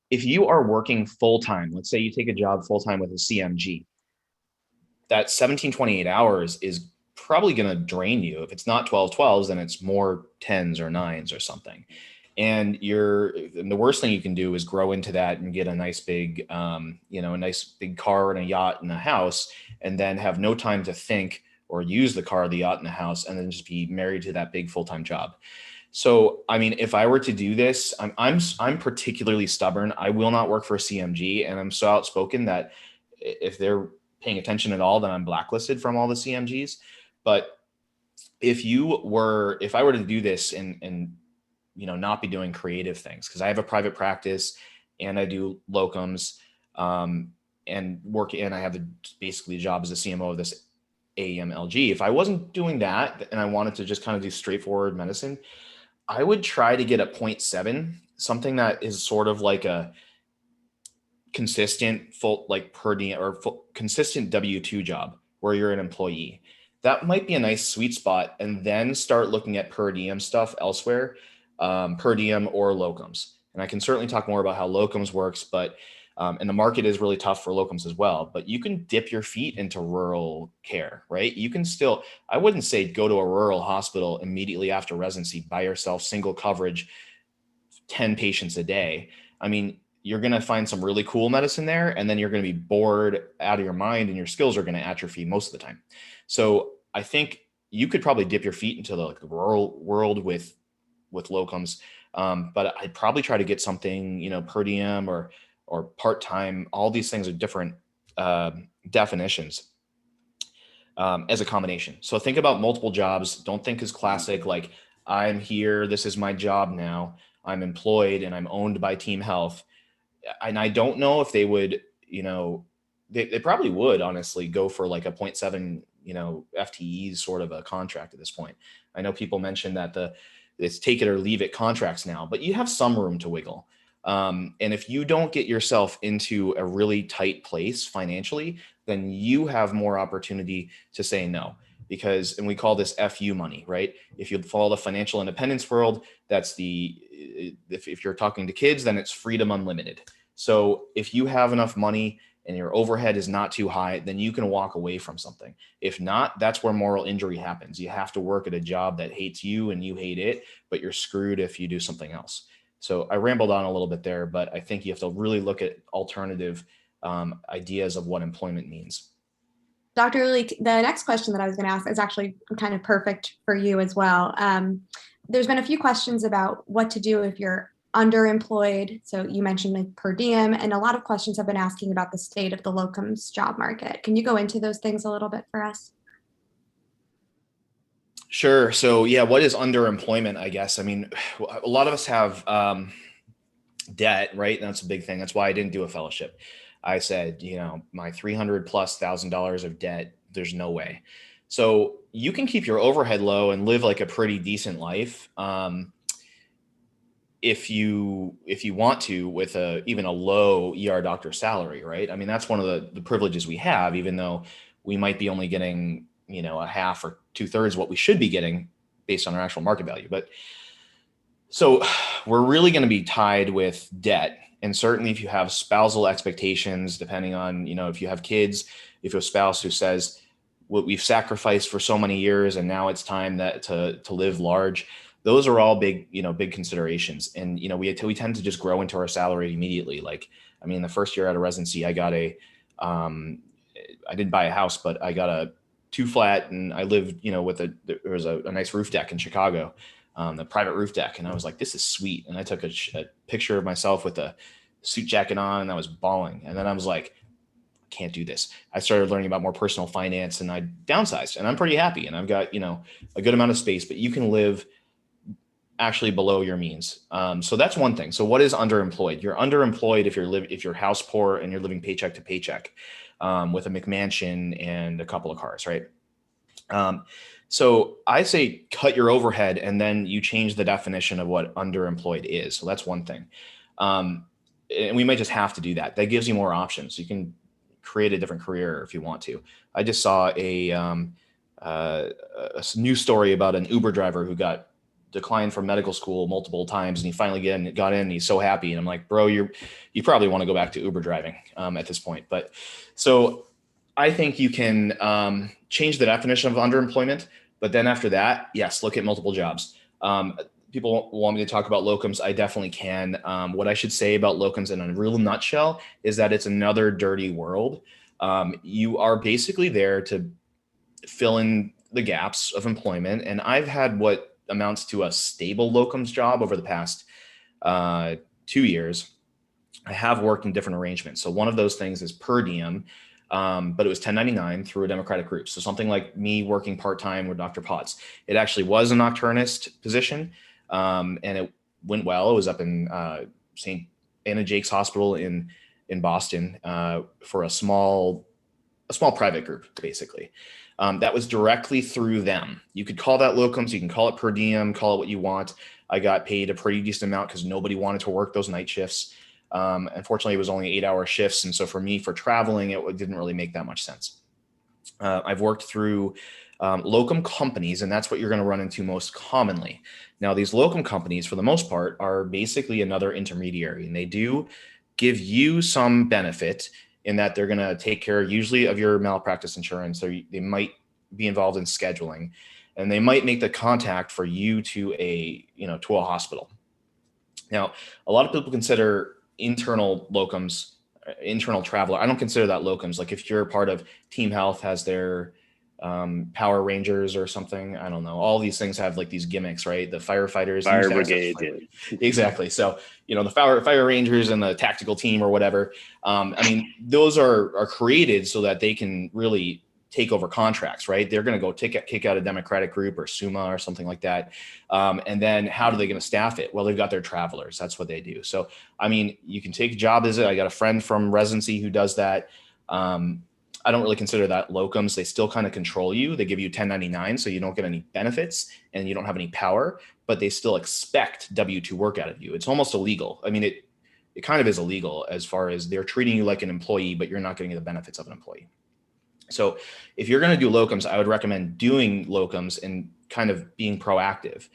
if you are working full-time, let's say you take a job full-time with a CMG, that 17, 28 hours is probably going to drain you. If it's not 12/12s, then it's more 10s or 9s or something. And the worst thing you can do is grow into that and get a nice big, a nice big car and a yacht and a house, and then have no time to think or use the car, the yacht, and the house, and then just be married to that big full-time job. So, I mean, if I were to do this, I'm particularly stubborn. I will not work for a CMG, and I'm so outspoken that if they're paying attention at all, then I'm blacklisted from all the CMGs. But if I were to do this and not be doing creative things, because I have a private practice and I do locums and work, and I have basically a job as a CMO of this AAEM LG. If I wasn't doing that and I wanted to just kind of do straightforward medicine, I would try to get a 0.7, something that is sort of like a consistent full, like per diem or consistent W-2 job where you're an employee. That might be a nice sweet spot, and then start looking at per diem stuff elsewhere, per diem or locums. And I can certainly talk more about how locums works, but and the market is really tough for locums as well, but you can dip your feet into rural care, right? You can still, I wouldn't say go to a rural hospital immediately after residency by yourself, single coverage, 10 patients a day. I mean, you're going to find some really cool medicine there, and then you're going to be bored out of your mind and your skills are going to atrophy most of the time. So I think you could probably dip your feet into the rural world with locums. But I'd probably try to get something, per diem or part-time. All these things are different definitions as a combination. So think about multiple jobs. Don't think as classic, like I'm here, this is my job now, I'm employed and I'm owned by Team Health. And I don't know if they would, they probably would honestly go for like a 0.7, FTEs sort of a contract at this point. I know people mentioned that it's take it or leave it contracts now, but you have some room to wiggle. And if you don't get yourself into a really tight place financially, then you have more opportunity to say no. Because, and we call this FU money, right? If you follow the financial independence world, that's if you're talking to kids, then it's freedom unlimited. So if you have enough money and your overhead is not too high, then you can walk away from something. If not, that's where moral injury happens. You have to work at a job that hates you and you hate it, but you're screwed if you do something else. So I rambled on a little bit there, but I think you have to really look at alternative ideas of what employment means. Dr. Leek, the next question that I was going to ask is actually kind of perfect for you as well. There's been a few questions about what to do if you're underemployed. So you mentioned like per diem, and a lot of questions have been asking about the state of the locums job market. Can you go into those things a little bit for us? Sure. So yeah, what is underemployment, I guess? I mean, a lot of us have debt, right? And that's a big thing. That's why I didn't do a fellowship. I said, my $300,000+ of debt, there's no way. So you can keep your overhead low and live like a pretty decent life. If you want to, with even a low ER doctor salary, right? I mean, that's one of the privileges we have, even though we might be only getting, a half or 2/3 what we should be getting based on our actual market value. But so we're really going to be tied with debt. And certainly if you have spousal expectations, depending on, if you have kids, if you have a spouse who says, what we've sacrificed for so many years and now it's time to live large, those are all big, big considerations. And, we tend to just grow into our salary immediately. Like, I mean, the first year out of residency, I got I didn't buy a house, but I got a 2-flat, and I lived, there was a nice roof deck in Chicago, the private roof deck. And I was like, this is sweet. And I took a picture of myself with a suit jacket on, and I was bawling. And then I was like, can't do this. I started learning about more personal finance, and I downsized, and I'm pretty happy. And I've got, a good amount of space, but you can live actually below your means. So that's one thing. So what is underemployed? You're underemployed if you're house poor and you're living paycheck to paycheck, with a McMansion and a couple of cars, right? So I say cut your overhead, and then you change the definition of what underemployed is. So that's one thing. And we might just have to do that. That gives you more options. You can create a different career if you want to. I just saw a news story about an Uber driver who got declined from medical school multiple times, and he finally got in, and he's so happy. And I'm like, bro, you probably want to go back to Uber driving at this point. But so I think you can change the definition of underemployment, but then after that, yes, look at multiple jobs. People want me to talk about locums. I definitely can. What I should say about locums in a real nutshell is that it's another dirty world. You are basically there to fill in the gaps of employment. And I've had what amounts to a stable locums job over the past 2 years. I have worked in different arrangements. So one of those things is per diem, but it was 1099 through a Democratic group. So something like me working part-time with Dr. Potts. It actually was a nocturnist position, and it went well. It was up in St. Anna Jake's Hospital in Boston for a small private group, basically. That was directly through them. You could call that locums, you can call it per diem, call it what you want. I got paid a pretty decent amount because nobody wanted to work those night shifts. Unfortunately, it was only 8-hour shifts. And so for me, for traveling, it didn't really make that much sense. I've worked through locum companies, and that's what you're going to run into most commonly. Now, these locum companies, for the most part, are basically another intermediary, and they do give you some benefit in that they're going to take care usually of your malpractice insurance. Or they might be involved in scheduling, and they might make the contact for you to a hospital. Now, a lot of people consider internal locums, internal traveler. I don't consider that locums. Like if you're part of Team Health has their Power Rangers or something. I don't know. All these things have like these gimmicks, right? The firefighters, fire brigade, exactly. So the fire rangers and the tactical team or whatever. I mean, those are created so that they can really take over contracts, right? They're going to go kick out a Democratic group or SUMA or something like that. And then how are they going to staff it? Well, they've got their travelers. That's what they do. So, I mean, you can take a job visit. I got a friend from residency who does that. I don't really consider that locums. They still kind of control you. They give you 1099, so you don't get any benefits and you don't have any power, but they still expect W-2 work out of you. It's almost illegal. I mean, it kind of is illegal as far as they're treating you like an employee, but you're not getting the benefits of an employee. So if you're going to do locums, I would recommend doing locums and kind of being proactive.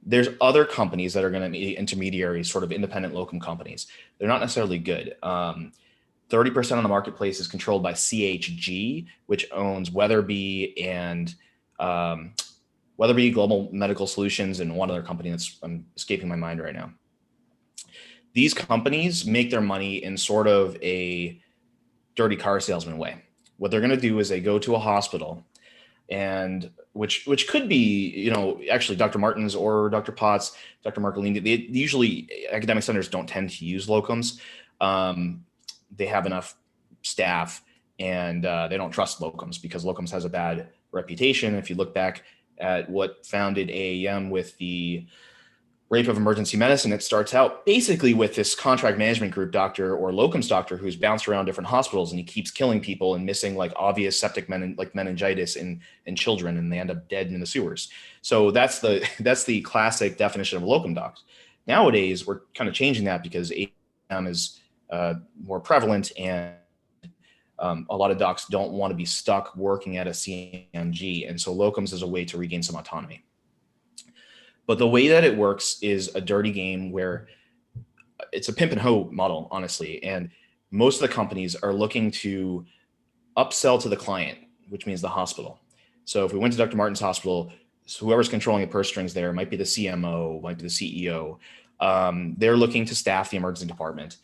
There's other companies that are going to be intermediaries, sort of independent locum companies. They're not necessarily good. 30% of the marketplace is controlled by CHG, which owns Weatherby and Weatherby Global Medical Solutions and one other company that's escaping my mind right now. These companies make their money in sort of a dirty car salesman way. What they're going to do is they go to a hospital, and which could be, actually Dr. Martins or Dr. Potts, Dr. Marcolini. They usually, academic centers don't tend to use locums. They have enough staff, and they don't trust locums because locums has a bad reputation. If you look back at what founded AAEM with the rape of emergency medicine, it starts out basically with this contract management group doctor or locums doctor who's bounced around different hospitals, and he keeps killing people and missing like obvious septic like meningitis in children, and they end up dead in the sewers. So that's the classic definition of a locum doc. Nowadays, we're kind of changing that because AAEM is more prevalent, and a lot of docs don't want to be stuck working at a CMG. And so locums is a way to regain some autonomy. But the way that it works is a dirty game where it's a pimp and hoe model, honestly. And most of the companies are looking to upsell to the client, which means the hospital. So if we went to Dr. Martin's hospital, so whoever's controlling the purse strings there might be the CMO, might be the CEO. They're looking to staff the emergency department.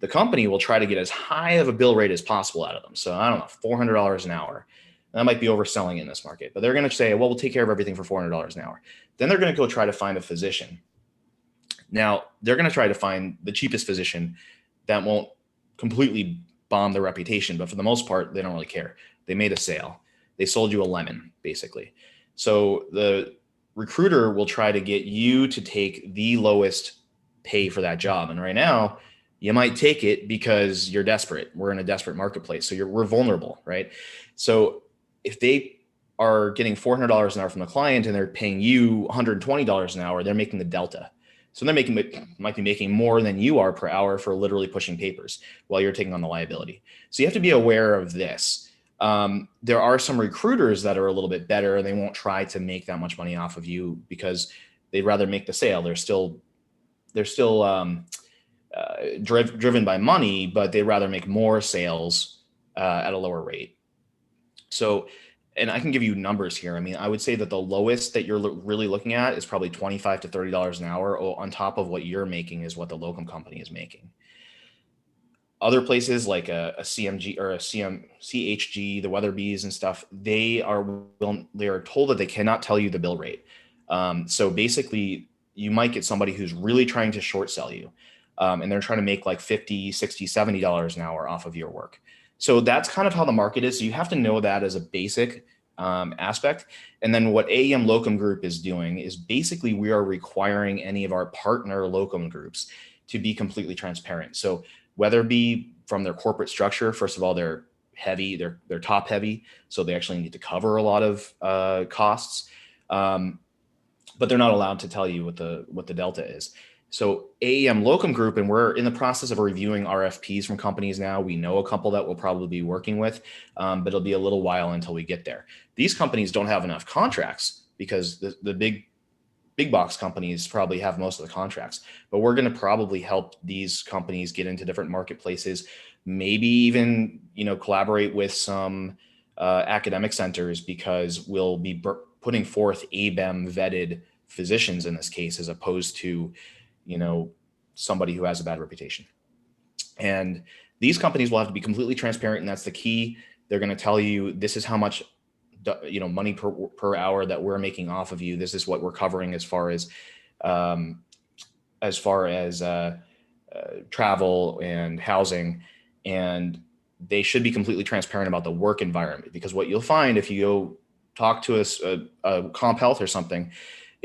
The company will try to get as high of a bill rate as possible out of them. So I don't know, $400 an hour. That might be overselling in this market, but they're going to say, well, we'll take care of everything for $400 an hour. Then they're going to go try to find a physician. Now, they're going to try to find the cheapest physician that won't completely bomb their reputation, but for the most part, they don't really care. They made a sale. They sold you a lemon, basically. So the recruiter will try to get you to take the lowest pay for that job. And right now, you might take it because you're desperate. We're in a desperate marketplace. So we're vulnerable, right? So if they are getting $400 an hour from the client and they're paying you $120 an hour, they're making the delta. So they're might be making more than you are per hour for literally pushing papers while you're taking on the liability. So you have to be aware of this. There are some recruiters that are a little bit better, and they won't try to make that much money off of you because they'd rather make the sale. They're still driven by money, but they'd rather make more sales at a lower rate. So, and I can give you numbers here. I mean, I would say that the lowest that you're really looking at is probably $25 to $30 an hour on top of what you're making is what the locum company is making. Other places like a CMG or a CHG, the Weatherbees and stuff, they are told that they cannot tell you the bill rate. So basically, you might get somebody who's really trying to short sell you, and they're trying to make like $50, $60, $70 an hour off of your work. So that's kind of how the market is. So you have to know that as a basic aspect. And then what AAEM Locum Group is doing is basically we are requiring any of our partner locum groups to be completely transparent. So whether it be from their corporate structure, first of all, they're heavy, they're top heavy. So they actually need to cover a lot of costs, but they're not allowed to tell you what the delta is. So AAEM Locum Group, and we're in the process of reviewing RFPs from companies now. We know a couple that we'll probably be working with, but it'll be a little while until we get there. These companies don't have enough contracts because the big box companies probably have most of the contracts, but we're going to probably help these companies get into different marketplaces, maybe even, collaborate with some academic centers, because we'll be putting forth ABEM vetted physicians in this case, as opposed to somebody who has a bad reputation. And these companies will have to be completely transparent, and that's the key. They're going to tell you, this is how much, money per hour that we're making off of you. This is what we're covering as far as travel and housing. And they should be completely transparent about the work environment, because what you'll find if you go talk to a Comp Health or something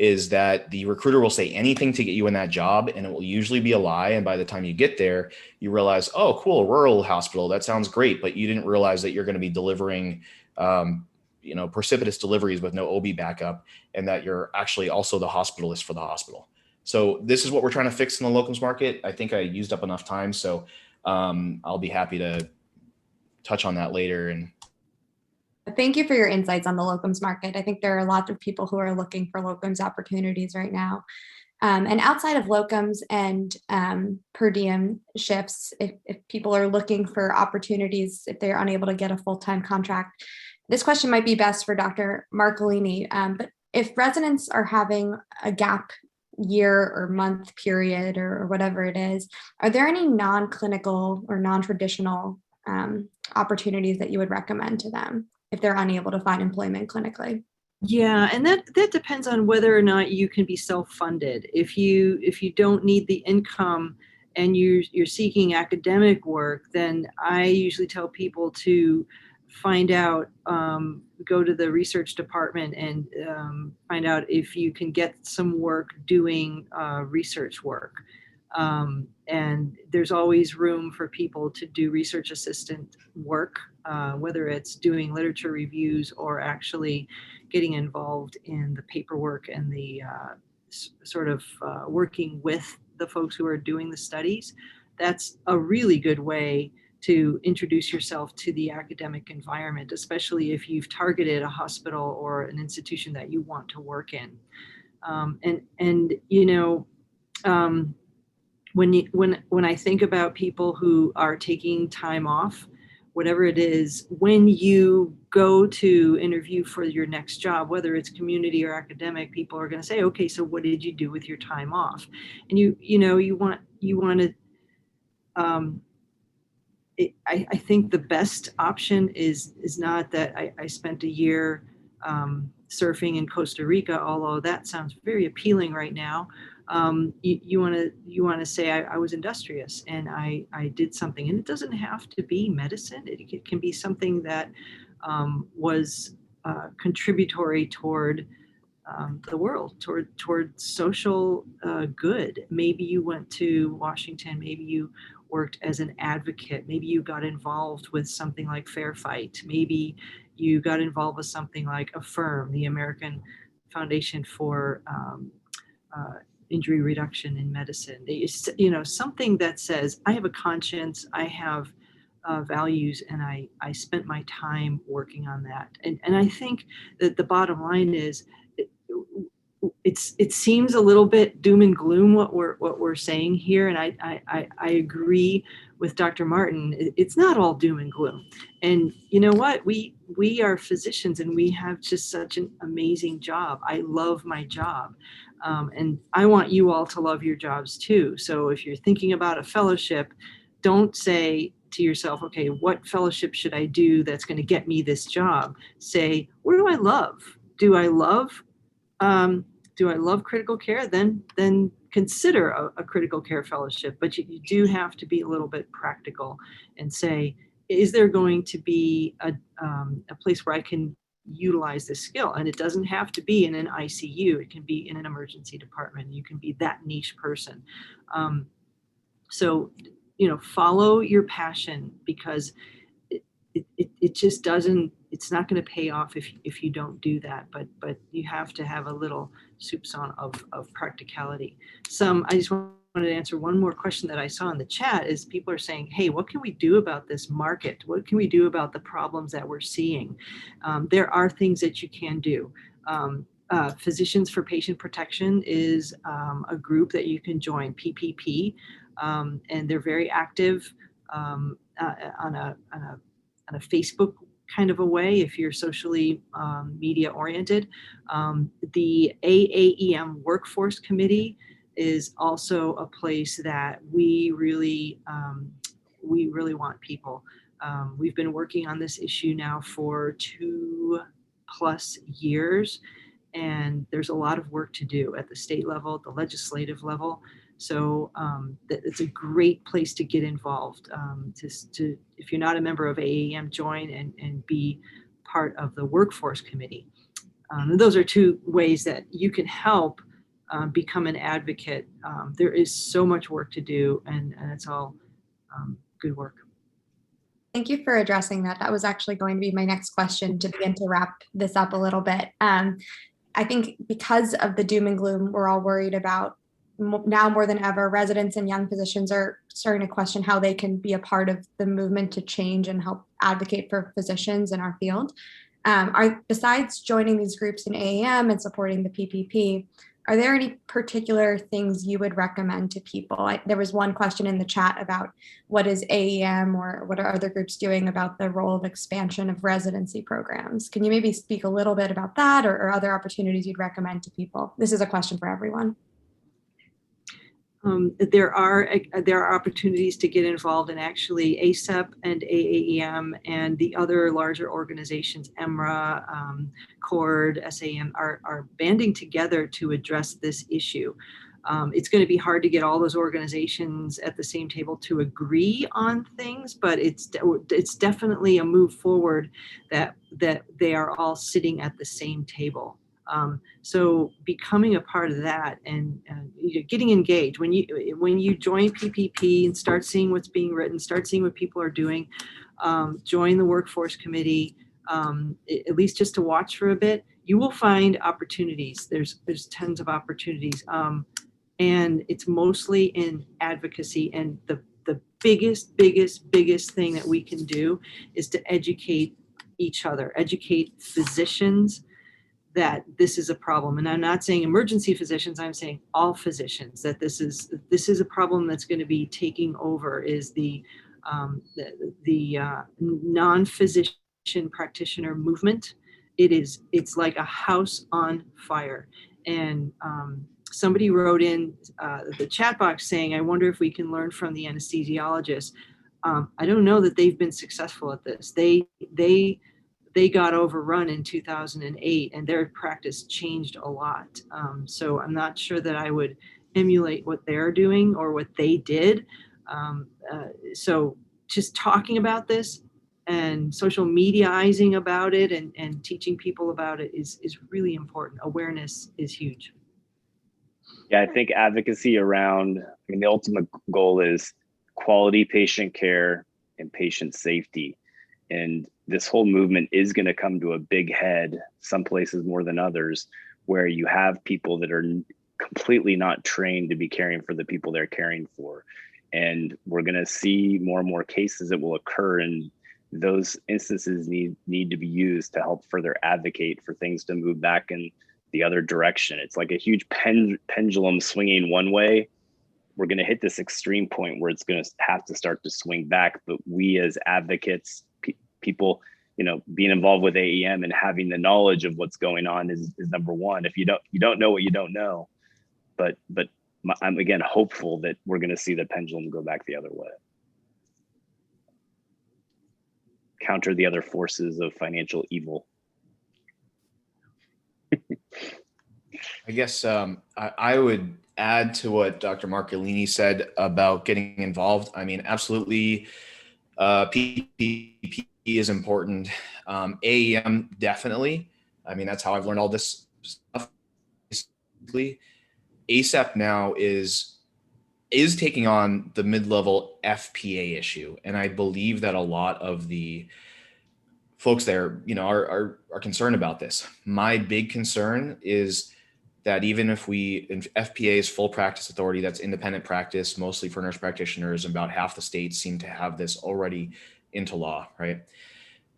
is that the recruiter will say anything to get you in that job, and it will usually be a lie. And by the time you get there, you realize, oh, cool, a rural hospital, that sounds great. But you didn't realize that you're going to be delivering, precipitous deliveries with no OB backup, and that you're actually also the hospitalist for the hospital. So this is what we're trying to fix in the locums market. I think I used up enough time, so I'll be happy to touch on that later. And thank you for your insights on the locums market. I think there are a lot of people who are looking for locums opportunities right now. And outside of locums and per diem shifts, if people are looking for opportunities, if they're unable to get a full-time contract, this question might be best for Dr. Marcolini. But if residents are having a gap year or month period or whatever it is, are there any non-clinical or non-traditional opportunities that you would recommend to them if they're unable to find employment clinically? Yeah, and that depends on whether or not you can be self-funded. If you don't need the income and you're seeking academic work, then I usually tell people to find out, go to the research department and find out if you can get some work doing research work. And there's always room for people to do research assistant work, whether it's doing literature reviews or actually getting involved in the paperwork and the sort of working with the folks who are doing the studies. That's a really good way to introduce yourself to the academic environment, especially if you've targeted a hospital or an institution that you want to work in. When I think about people who are taking time off, whatever it is, when you go to interview for your next job, whether it's community or academic, people are going to say, okay, so what did you do with your time off? And you want to, I think the best option is not that I spent a year surfing in Costa Rica, although that sounds very appealing right now. You want to say I was industrious and I did something, and it doesn't have to be medicine. It can be something that was contributory toward the world, toward social good. Maybe you went to Washington. Maybe you worked as an advocate. Maybe you got involved with something like Fair Fight. Maybe you got involved with something like AFIRM, the American Foundation for Injury Reduction in Medicine. Something that says, I have a conscience, I have values, and I spent my time working on that. And I think that the bottom line is, it seems a little bit doom and gloom what we're saying here, and I agree with Dr. Martin. It's not all doom and gloom. And you know what? We are physicians, and we have just such an amazing job. I love my job, and I want you all to love your jobs too. So if you're thinking about a fellowship, don't say to yourself, okay, what fellowship should I do that's going to get me this job? Say, what do I love? Do I love critical care? Then consider a critical care fellowship. But you do have to be a little bit practical and say, is there going to be a place where I can utilize this skill? And it doesn't have to be in an ICU. It can be in an emergency department. You can be that niche person. So follow your passion, because it just doesn't, it's not going to pay off if you don't do that, but you have to have a little soupçon of practicality. I just wanted to answer one more question that I saw in the chat is people are saying, hey, what can we do about this market? What can we do about the problems that we're seeing? There are things that you can do. Physicians for Patient Protection is a group that you can join, PPP, and they're very active on a Facebook kind of a way if you're socially media oriented. The AAEM Workforce Committee is also a place that we really want people. We've been working on this issue now for 2+ years, and there's a lot of work to do at the state level, at the legislative level. So it's a great place to get involved. If you're not a member of AAEM, join and be part of the workforce committee. those are two ways that you can help become an advocate. There is so much work to do, and it's all good work. Thank you for addressing that. That was actually going to be my next question to begin to wrap this up a little bit. I think because of the doom and gloom we're all worried about now more than ever, residents and young physicians are starting to question how they can be a part of the movement to change and help advocate for physicians in our field. Besides joining these groups in AAEM and supporting the PPP, are there any particular things you would recommend to people? There was one question in the chat about what is AAEM or what are other groups doing about the role of expansion of residency programs. Can you maybe speak a little bit about that or other opportunities you'd recommend to people? This is a question for everyone. There are opportunities to get involved in actually ACEP and AAEM and the other larger organizations, EMRA, CORD, SAM, are banding together to address this issue. It's going to be hard to get all those organizations at the same table to agree on things, but it's definitely a move forward that they are all sitting at the same table. So becoming a part of that and getting engaged when you join PPP and start seeing what's being written, start seeing what people are doing, join the workforce committee, at least just to watch for a bit, you will find opportunities. There's tons of opportunities. And it's mostly in advocacy, and the biggest thing that we can do is to educate each other, educate physicians that this is a problem. And I'm not saying emergency physicians, I'm saying all physicians, that this is a problem that's going to be taking over, is the non-physician practitioner movement. It's like a house on fire. And somebody wrote in the chat box saying, I wonder if we can learn from the anesthesiologists. I don't know that they've been successful at this. They got overrun in 2008 and their practice changed a lot. So I'm not sure that I would emulate what they're doing or what they did. So just talking about this and social mediaizing about it and teaching people about it is really important. Awareness is huge. Yeah, I think advocacy around, the ultimate goal is quality patient care and patient safety. And this whole movement is going to come to a big head, some places more than others, where you have people that are completely not trained to be caring for the people they're caring for. And we're going to see more and more cases that will occur, and those instances need to be used to help further advocate for things to move back in the other direction. It's like a huge pendulum swinging one way. We're going to hit this extreme point where it's going to have to start to swing back. But we as advocates, people, being involved with AAEM and having the knowledge of what's going on is number one. If you don't know what you don't know, but I'm again hopeful that we're going to see the pendulum go back the other way. Counter the other forces of financial evil. I guess I would add to what Dr. Marcolini said about getting involved. Absolutely, PPP is important. AAEM, definitely. That's how I've learned all this stuff. Basically, ACEP now is taking on the mid-level FPA issue, and I believe that a lot of the folks there, are concerned about this. My big concern is that even if FPA is full practice authority, that's independent practice, mostly for nurse practitioners, and about half the states seem to have this already into law, right?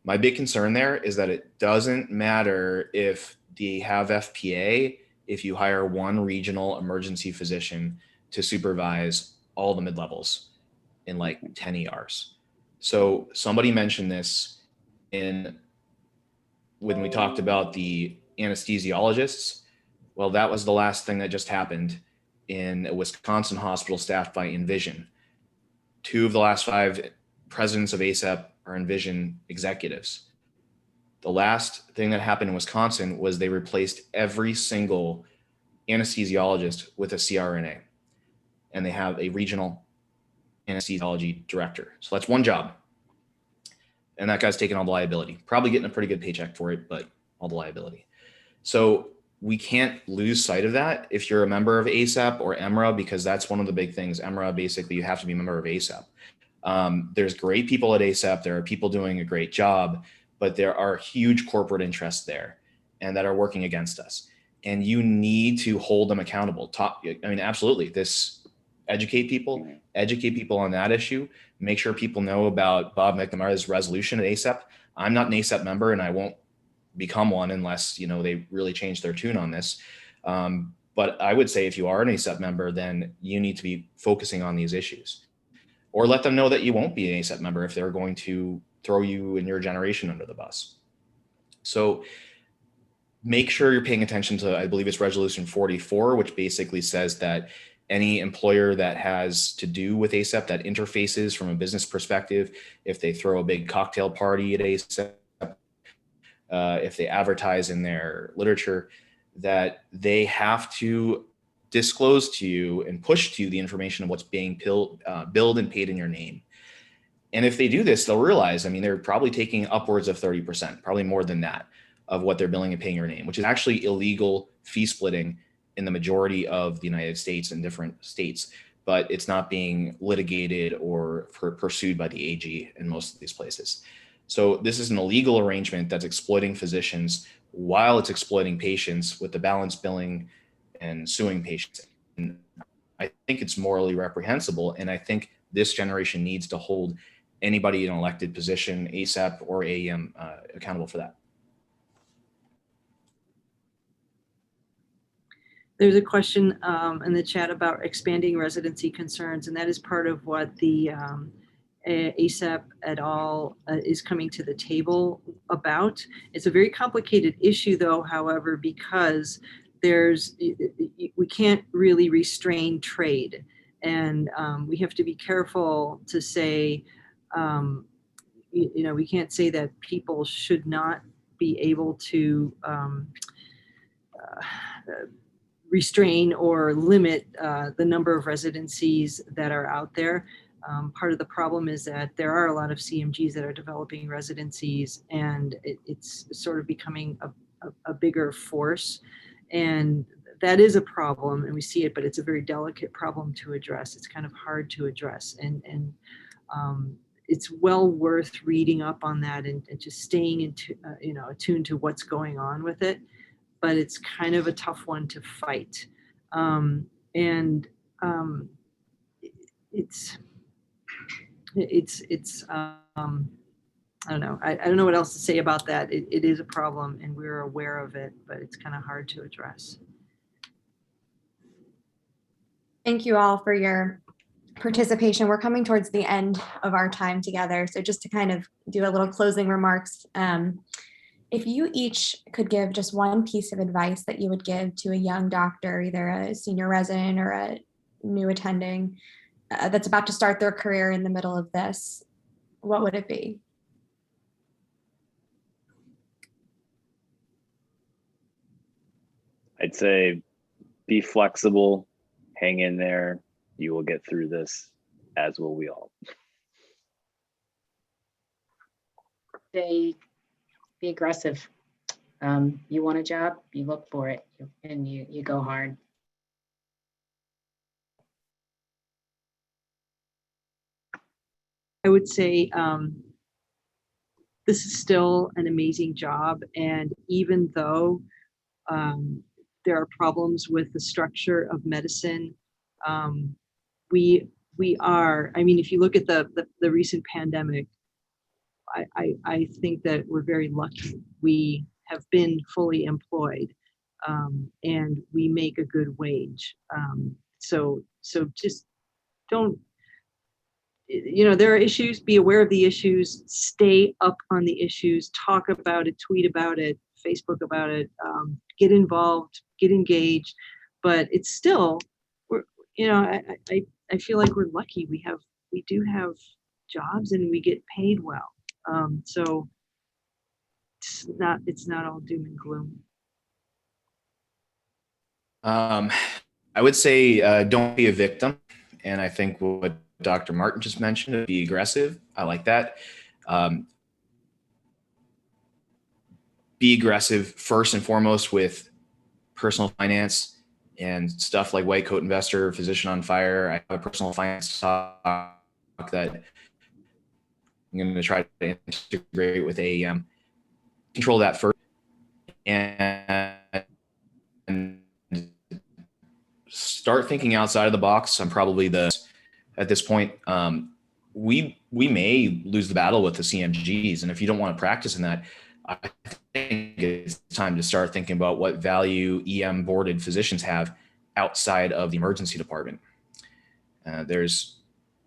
My big concern there is that it doesn't matter if they have FPA if you hire one regional emergency physician to supervise all the mid-levels in like 10 ERs. So somebody mentioned this when we talked about the anesthesiologists. Well, that was the last thing that just happened in a Wisconsin hospital staffed by Envision. 2 of the last 5 presidents of ACEP are Envision executives. The last thing that happened in Wisconsin was they replaced every single anesthesiologist with a CRNA, and they have a regional anesthesiology director. So that's one job. And that guy's taking all the liability, probably getting a pretty good paycheck for it, but all the liability. So we can't lose sight of that if you're a member of ASAP or EMRA, because that's one of the big things. EMRA, basically, you have to be a member of ASAP. There's great people at ASAP. There are people doing a great job, but there are huge corporate interests there and that are working against us. And you need to hold them accountable. Absolutely. Educate people on that issue. Make sure people know about Bob McNamara's resolution at ASAP. I'm not an ASAP member, and I won't become one unless they really change their tune on this. But I would say if you are an ASAP member, then you need to be focusing on these issues, or let them know that you won't be an ASAP member if they're going to throw you and your generation under the bus. So make sure you're paying attention to, I believe it's resolution 44, which basically says that any employer that has to do with ASAP, that interfaces from a business perspective, if they throw a big cocktail party at ASAP, if they advertise in their literature, that they have to disclose to you and push to you the information of what's being billed and paid in your name. And if they do this, they'll realize, they're probably taking upwards of 30%, probably more than that, of what they're billing and paying your name, which is actually illegal fee splitting in the majority of the United States and different states, but it's not being litigated or pursued by the AG in most of these places. So this is an illegal arrangement that's exploiting physicians while it's exploiting patients with the balance billing and suing patients. And I think it's morally reprehensible. And I think this generation needs to hold anybody in an elected position, ASAP or AAEM, accountable for that. There's a question in the chat about expanding residency concerns, and that is part of what the ASAP et al. Is coming to the table about. It's a very complicated issue, though, however, because we can't really restrain trade, and we have to be careful to say, we can't say that people should not be able to restrain or limit the number of residencies that are out there. Part of the problem is that there are a lot of CMGs that are developing residencies, and it's sort of becoming a bigger force. And that is a problem, and we see it, but it's a very delicate problem to address. It's kind of hard to address. And it's well worth reading up on that and just staying attuned to what's going on with it. But it's kind of a tough one to fight. It's I don't know. I don't know what else to say about that. It is a problem, and we're aware of it, but it's kind of hard to address. Thank you all for your participation. We're coming towards the end of our time together. So just to kind of do a little closing remarks, if you each could give just one piece of advice that you would give to a young doctor, either a senior resident or a new attending that's about to start their career in the middle of this, what would it be? I'd say be flexible, hang in there. You will get through this, as will we all. Be aggressive. You want a job, you look for it, and you go hard. I would say this is still an amazing job, and even though there are problems with the structure of medicine, we are. I mean, if you look at the recent pandemic, I think that we're very lucky. We have been fully employed, and we make a good wage. So just don't. There are issues. Be aware of the issues. Stay up on the issues. Talk about it. Tweet about it. Facebook about it. Get involved. Get engaged. But it's still, I feel like we're lucky. We do have jobs, and we get paid well. So it's not all doom and gloom. I would say don't be a victim, and I think what Dr. Martin just mentioned, be aggressive. I like that. be aggressive first and foremost with personal finance and stuff like White Coat Investor, Physician on Fire. I have a personal finance talk that I'm going to try to integrate with AAEM. Control that first and start thinking outside of the box. I'm probably at this point, we may lose the battle with the CMGs. And if you don't want to practice in that, I think it's time to start thinking about what value EM boarded physicians have outside of the emergency department. There's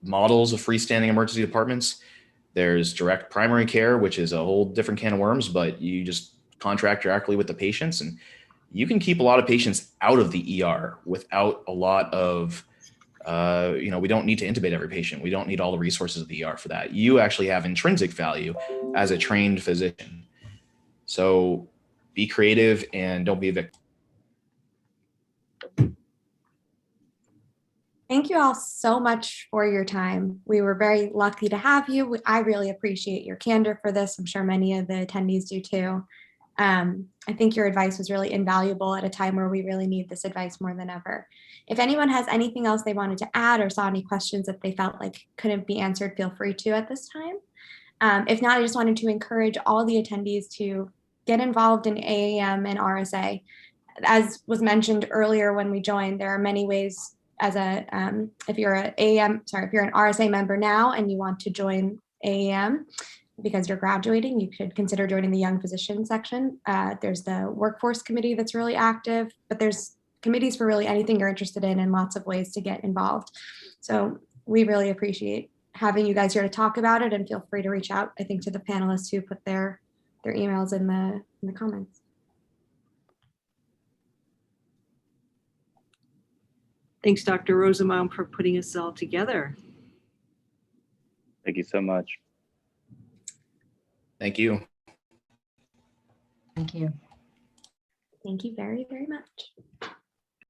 models of freestanding emergency departments. There's direct primary care, which is a whole different can of worms, but you just contract directly with the patients, and you can keep a lot of patients out of the ER without a lot of, we don't need to intubate every patient. We don't need all the resources of the ER for that. You actually have intrinsic value as a trained physician. So be creative and don't be a victim. Thank you all so much for your time. We were very lucky to have you. I really appreciate your candor for this. I'm sure many of the attendees do too. I think your advice was really invaluable at a time where we really need this advice more than ever. If anyone has anything else they wanted to add or saw any questions that they felt like couldn't be answered, feel free to at this time. If not, I just wanted to encourage all the attendees to get involved in AAEM and RSA. As was mentioned earlier when we joined, there are many ways as if you're an RSA member now and you want to join AAEM because you're graduating, you could consider joining the Young Physician section. There's the Workforce Committee that's really active, but there's committees for really anything you're interested in and lots of ways to get involved. So we really appreciate having you guys here to talk about it, and feel free to reach out, I think, to the panelists who put their emails in the comments. Thanks, Dr. Rosenbaum, for putting us all together. Thank you so much. Thank you. Thank you. Thank you very, very much.